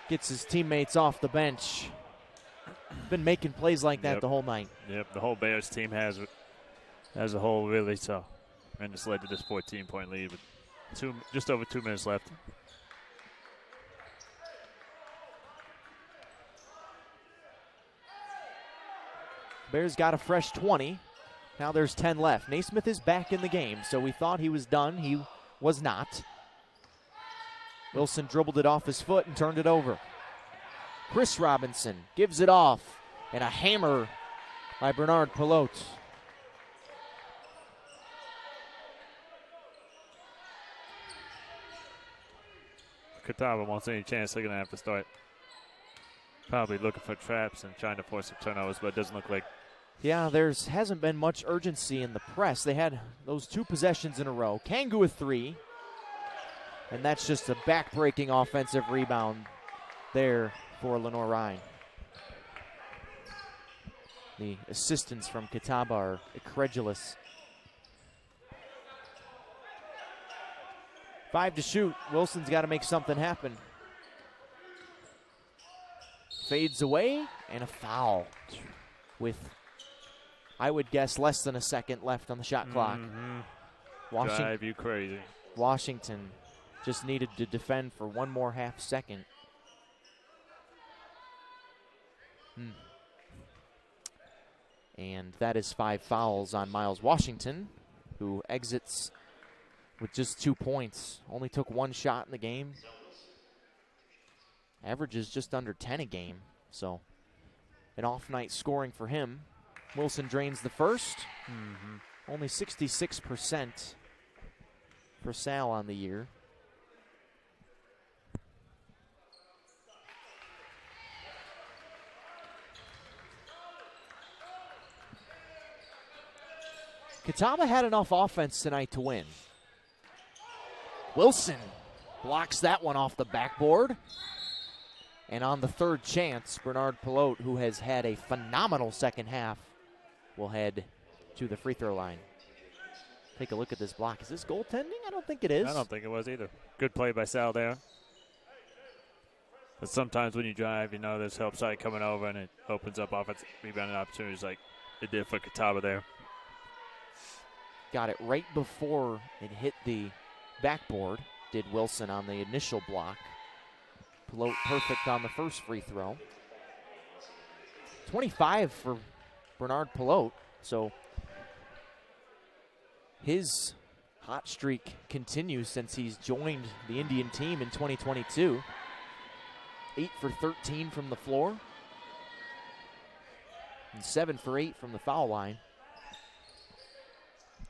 Gets his teammates off the bench. Been making plays like that the whole night. Yep, the whole Bears team has as a whole really so. And it's led to this 14-point lead with just over 2 minutes left. Bears got a fresh 20. Now there's 10 left. Naismith is back in the game, so we thought he was done. He was not. Wilson dribbled it off his foot and turned it over. Chris Robinson gives it off, and a hammer by Bernard Pelote. Catawba wants any chance, they're going to have to start probably looking for traps and trying to force some turnovers, but it doesn't look like. Yeah, hasn't been much urgency in the press. They had those 2 possessions in a row. Kangu with 3, and that's just a back-breaking offensive rebound there for Lenoir-Rhyne. The assistants from Catawba are incredulous. 5 to shoot. Wilson's got to make something happen. Fades away, and a foul with, I would guess, less than a second left on the shot clock. Drive you crazy. Washington just needed to defend for one more half second. And that is 5 fouls on Miles Washington, who exits with just 2 points. Only took 1 shot in the game. Averages just under 10 a game, so an off night scoring for him. Wilson drains the first. Only 66% for Sal on the year. Catawba had enough offense tonight to win. Wilson blocks that one off the backboard. And on the third chance, Bernard Pilote, who has had a phenomenal second half, will head to the free throw line. Take a look at this block. Is this goaltending? I don't think it is. I don't think it was either. Good play by Sal there. But sometimes when you drive, you know there's help side coming over, and it opens up offensive rebounding opportunities like it did for Catawba there. Got it right before it hit the backboard, did Wilson on the initial block. Pilote perfect on the first free throw. 25 for Bernard Pilote, so his hot streak continues since he's joined the Indian team in 2022. 8 for 13 from the floor, and 7 for 8 from the foul line.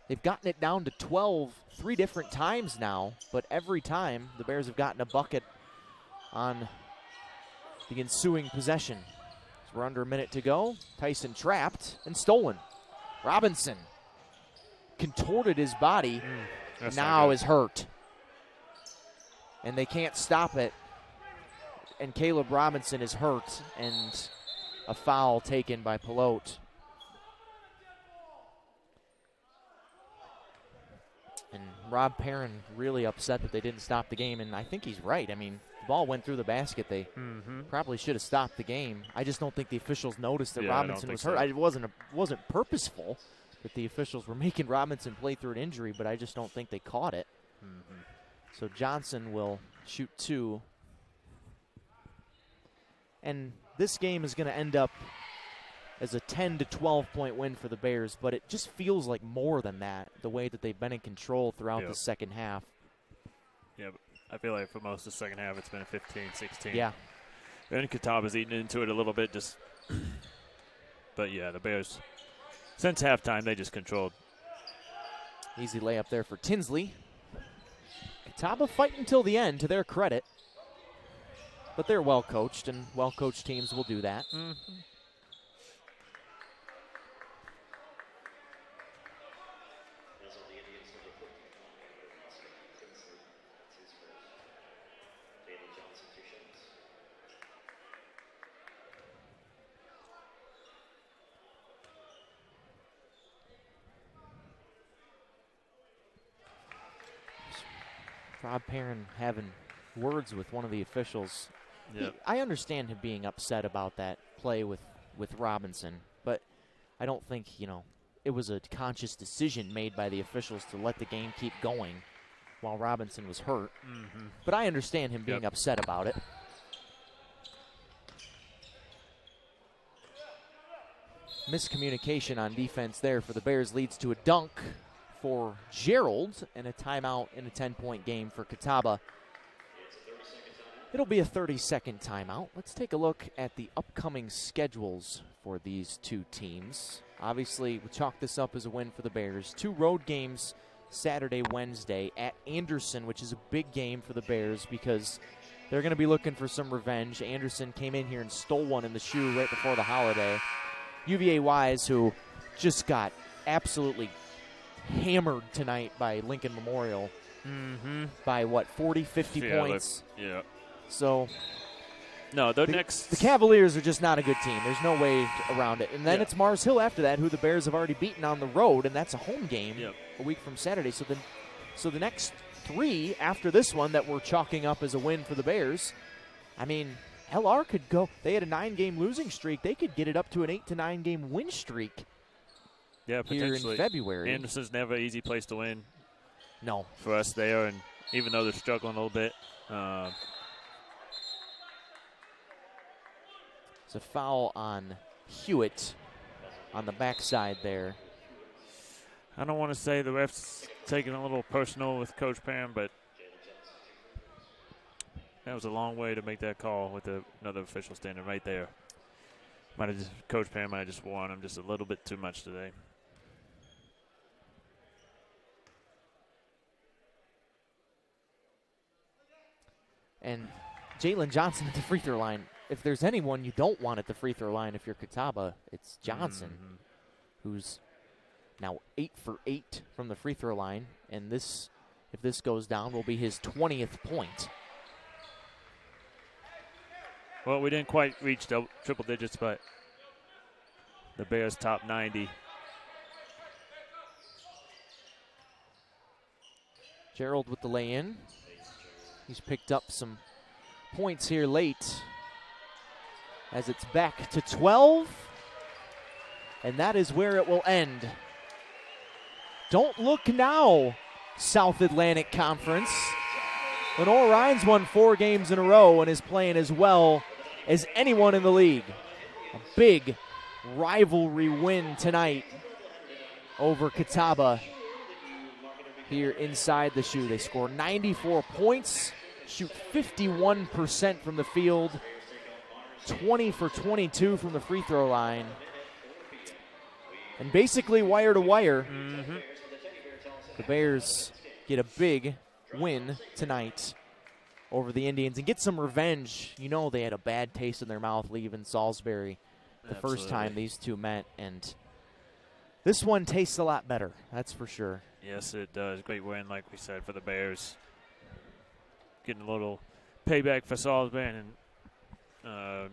They've gotten it down to 12 3 different times now, but every time the Bears have gotten a bucket on the ensuing possession. So we're under a minute to go. Tyson trapped and stolen. Robinson contorted his body, now is hurt. And they can't stop it. And Caleb Robinson is hurt, and a foul taken by Pilote. And Rob Perrin really upset that they didn't stop the game, and I think he's right. I mean, the ball went through the basket. They probably should have stopped the game. I just don't think the officials noticed that Robinson was hurt. It wasn't purposeful that the officials were making Robinson play through an injury, but I just don't think they caught it. So Johnson will shoot 2. And this game is going to end up as a 10 to 12 point win for the Bears, but it just feels like more than that, the way that they've been in control throughout the second half. Yeah, but I feel like for most of the second half it's been a 15-16. Yeah. And Catawba's eating into it a little bit, but yeah, the Bears, since halftime, they just controlled. Easy layup there for Tinsley. Catawba fighting until the end, to their credit. But they're well coached, and well coached teams will do that. Rob Perrin having words with one of the officials. I understand him being upset about that play with Robinson, but I don't think, it was a conscious decision made by the officials to let the game keep going while Robinson was hurt. But I understand him being upset about it. Miscommunication on defense there for the Bears leads to a dunk for Gerald and a timeout in a 10-point game for Catawba. It'll be a 30-second timeout. Let's take a look at the upcoming schedules for these two teams. Obviously, we chalk this up as a win for the Bears. 2 road games Saturday, Wednesday at Anderson, which is a big game for the Bears because They're going to be looking for some revenge. Anderson came in here and stole one in the shoe right before the holiday. UVA Wise, who just got absolutely hammered tonight by Lincoln Memorial by, 40, 50 points? Yeah. So, no, the Cavaliers are just not a good team. There's no way around it. And then it's Mars Hill after that, who the Bears have already beaten on the road, and that's a home game a week from Saturday. So the next 3 after this one that we're chalking up as a win for the Bears, I mean, LR could go. They had a 9-game losing streak. They could get it up to an 8 to 9 game win streak. Yeah, here potentially. in February. Anderson's never an easy place to win. No, for us there, and even though they're struggling a little bit. It's a foul on Hewitt on the backside there. I don't want to say the ref's taking a little personal with Coach Pam, but that was a long way to make that call with another official standing right there. Coach Pam might have just warned him just a little bit too much today. And Jalen Johnson at the free throw line. If there's anyone you don't want at the free throw line if you're Catawba, it's Johnson, who's now 8 for 8 from the free throw line. And this, if this goes down, will be his 20th point. Well, we didn't quite reach triple digits, but the Bears top 90. Gerald with the lay-in. He's picked up some points here late as it's back to 12. And that is where it will end. Don't look now, South Atlantic Conference. Lenoir-Rhyne's won 4 games in a row and is playing as well as anyone in the league. A big rivalry win tonight over Catawba here inside the shoe. They score 94 points, shoot 51% from the field, 20 for 22 from the free throw line, and basically wire to wire. The Bears get a big win tonight over the Indians and get some revenge. You know they had a bad taste in their mouth leaving Salisbury the first time these two met, and this one tastes a lot better, that's for sure. Yes, it does. Great win, like we said, for the Bears. Getting a little payback for Salisbury and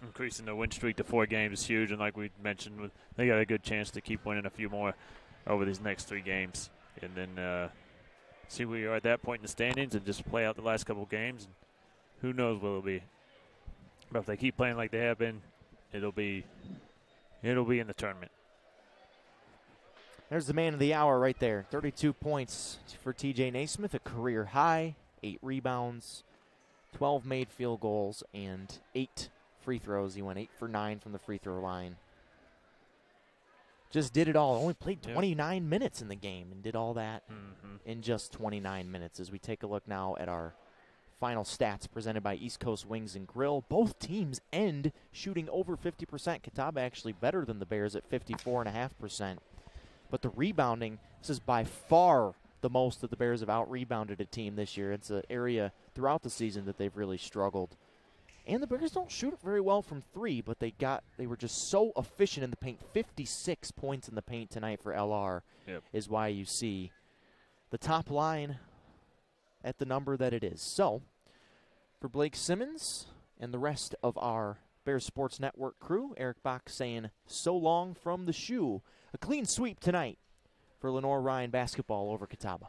increasing the win streak to 4 games is huge. And like we mentioned, they got a good chance to keep winning a few more over these next 3 games. And then see where you are at that point in the standings and just play out the last couple games. And who knows what it'll be. But if they keep playing like they have been, it'll be in the tournament. There's the man of the hour right there. 32 points for TJ Naismith, a career high, 8 rebounds, 12 made field goals, and 8 free throws. He went 8 for 9 from the free throw line. Just did it all. Only played 29 minutes in the game and did all that in just 29 minutes. As we take a look now at our final stats presented by East Coast Wings and Grill. Both teams end shooting over 50%. Catawba actually better than the Bears at 54.5%. But the rebounding, this is by far the most that the Bears have out-rebounded a team this year. It's an area throughout the season that they've really struggled. And the Bears don't shoot it very well from 3, but they were just so efficient in the paint. 56 points in the paint tonight for LR is why you see the top line at the number that it is. So, for Blake Simmons and the rest of our Bears Sports Network crew, Eric Bach saying so long from the shoe. A clean sweep tonight for Lenoir-Rhyne basketball over Catawba.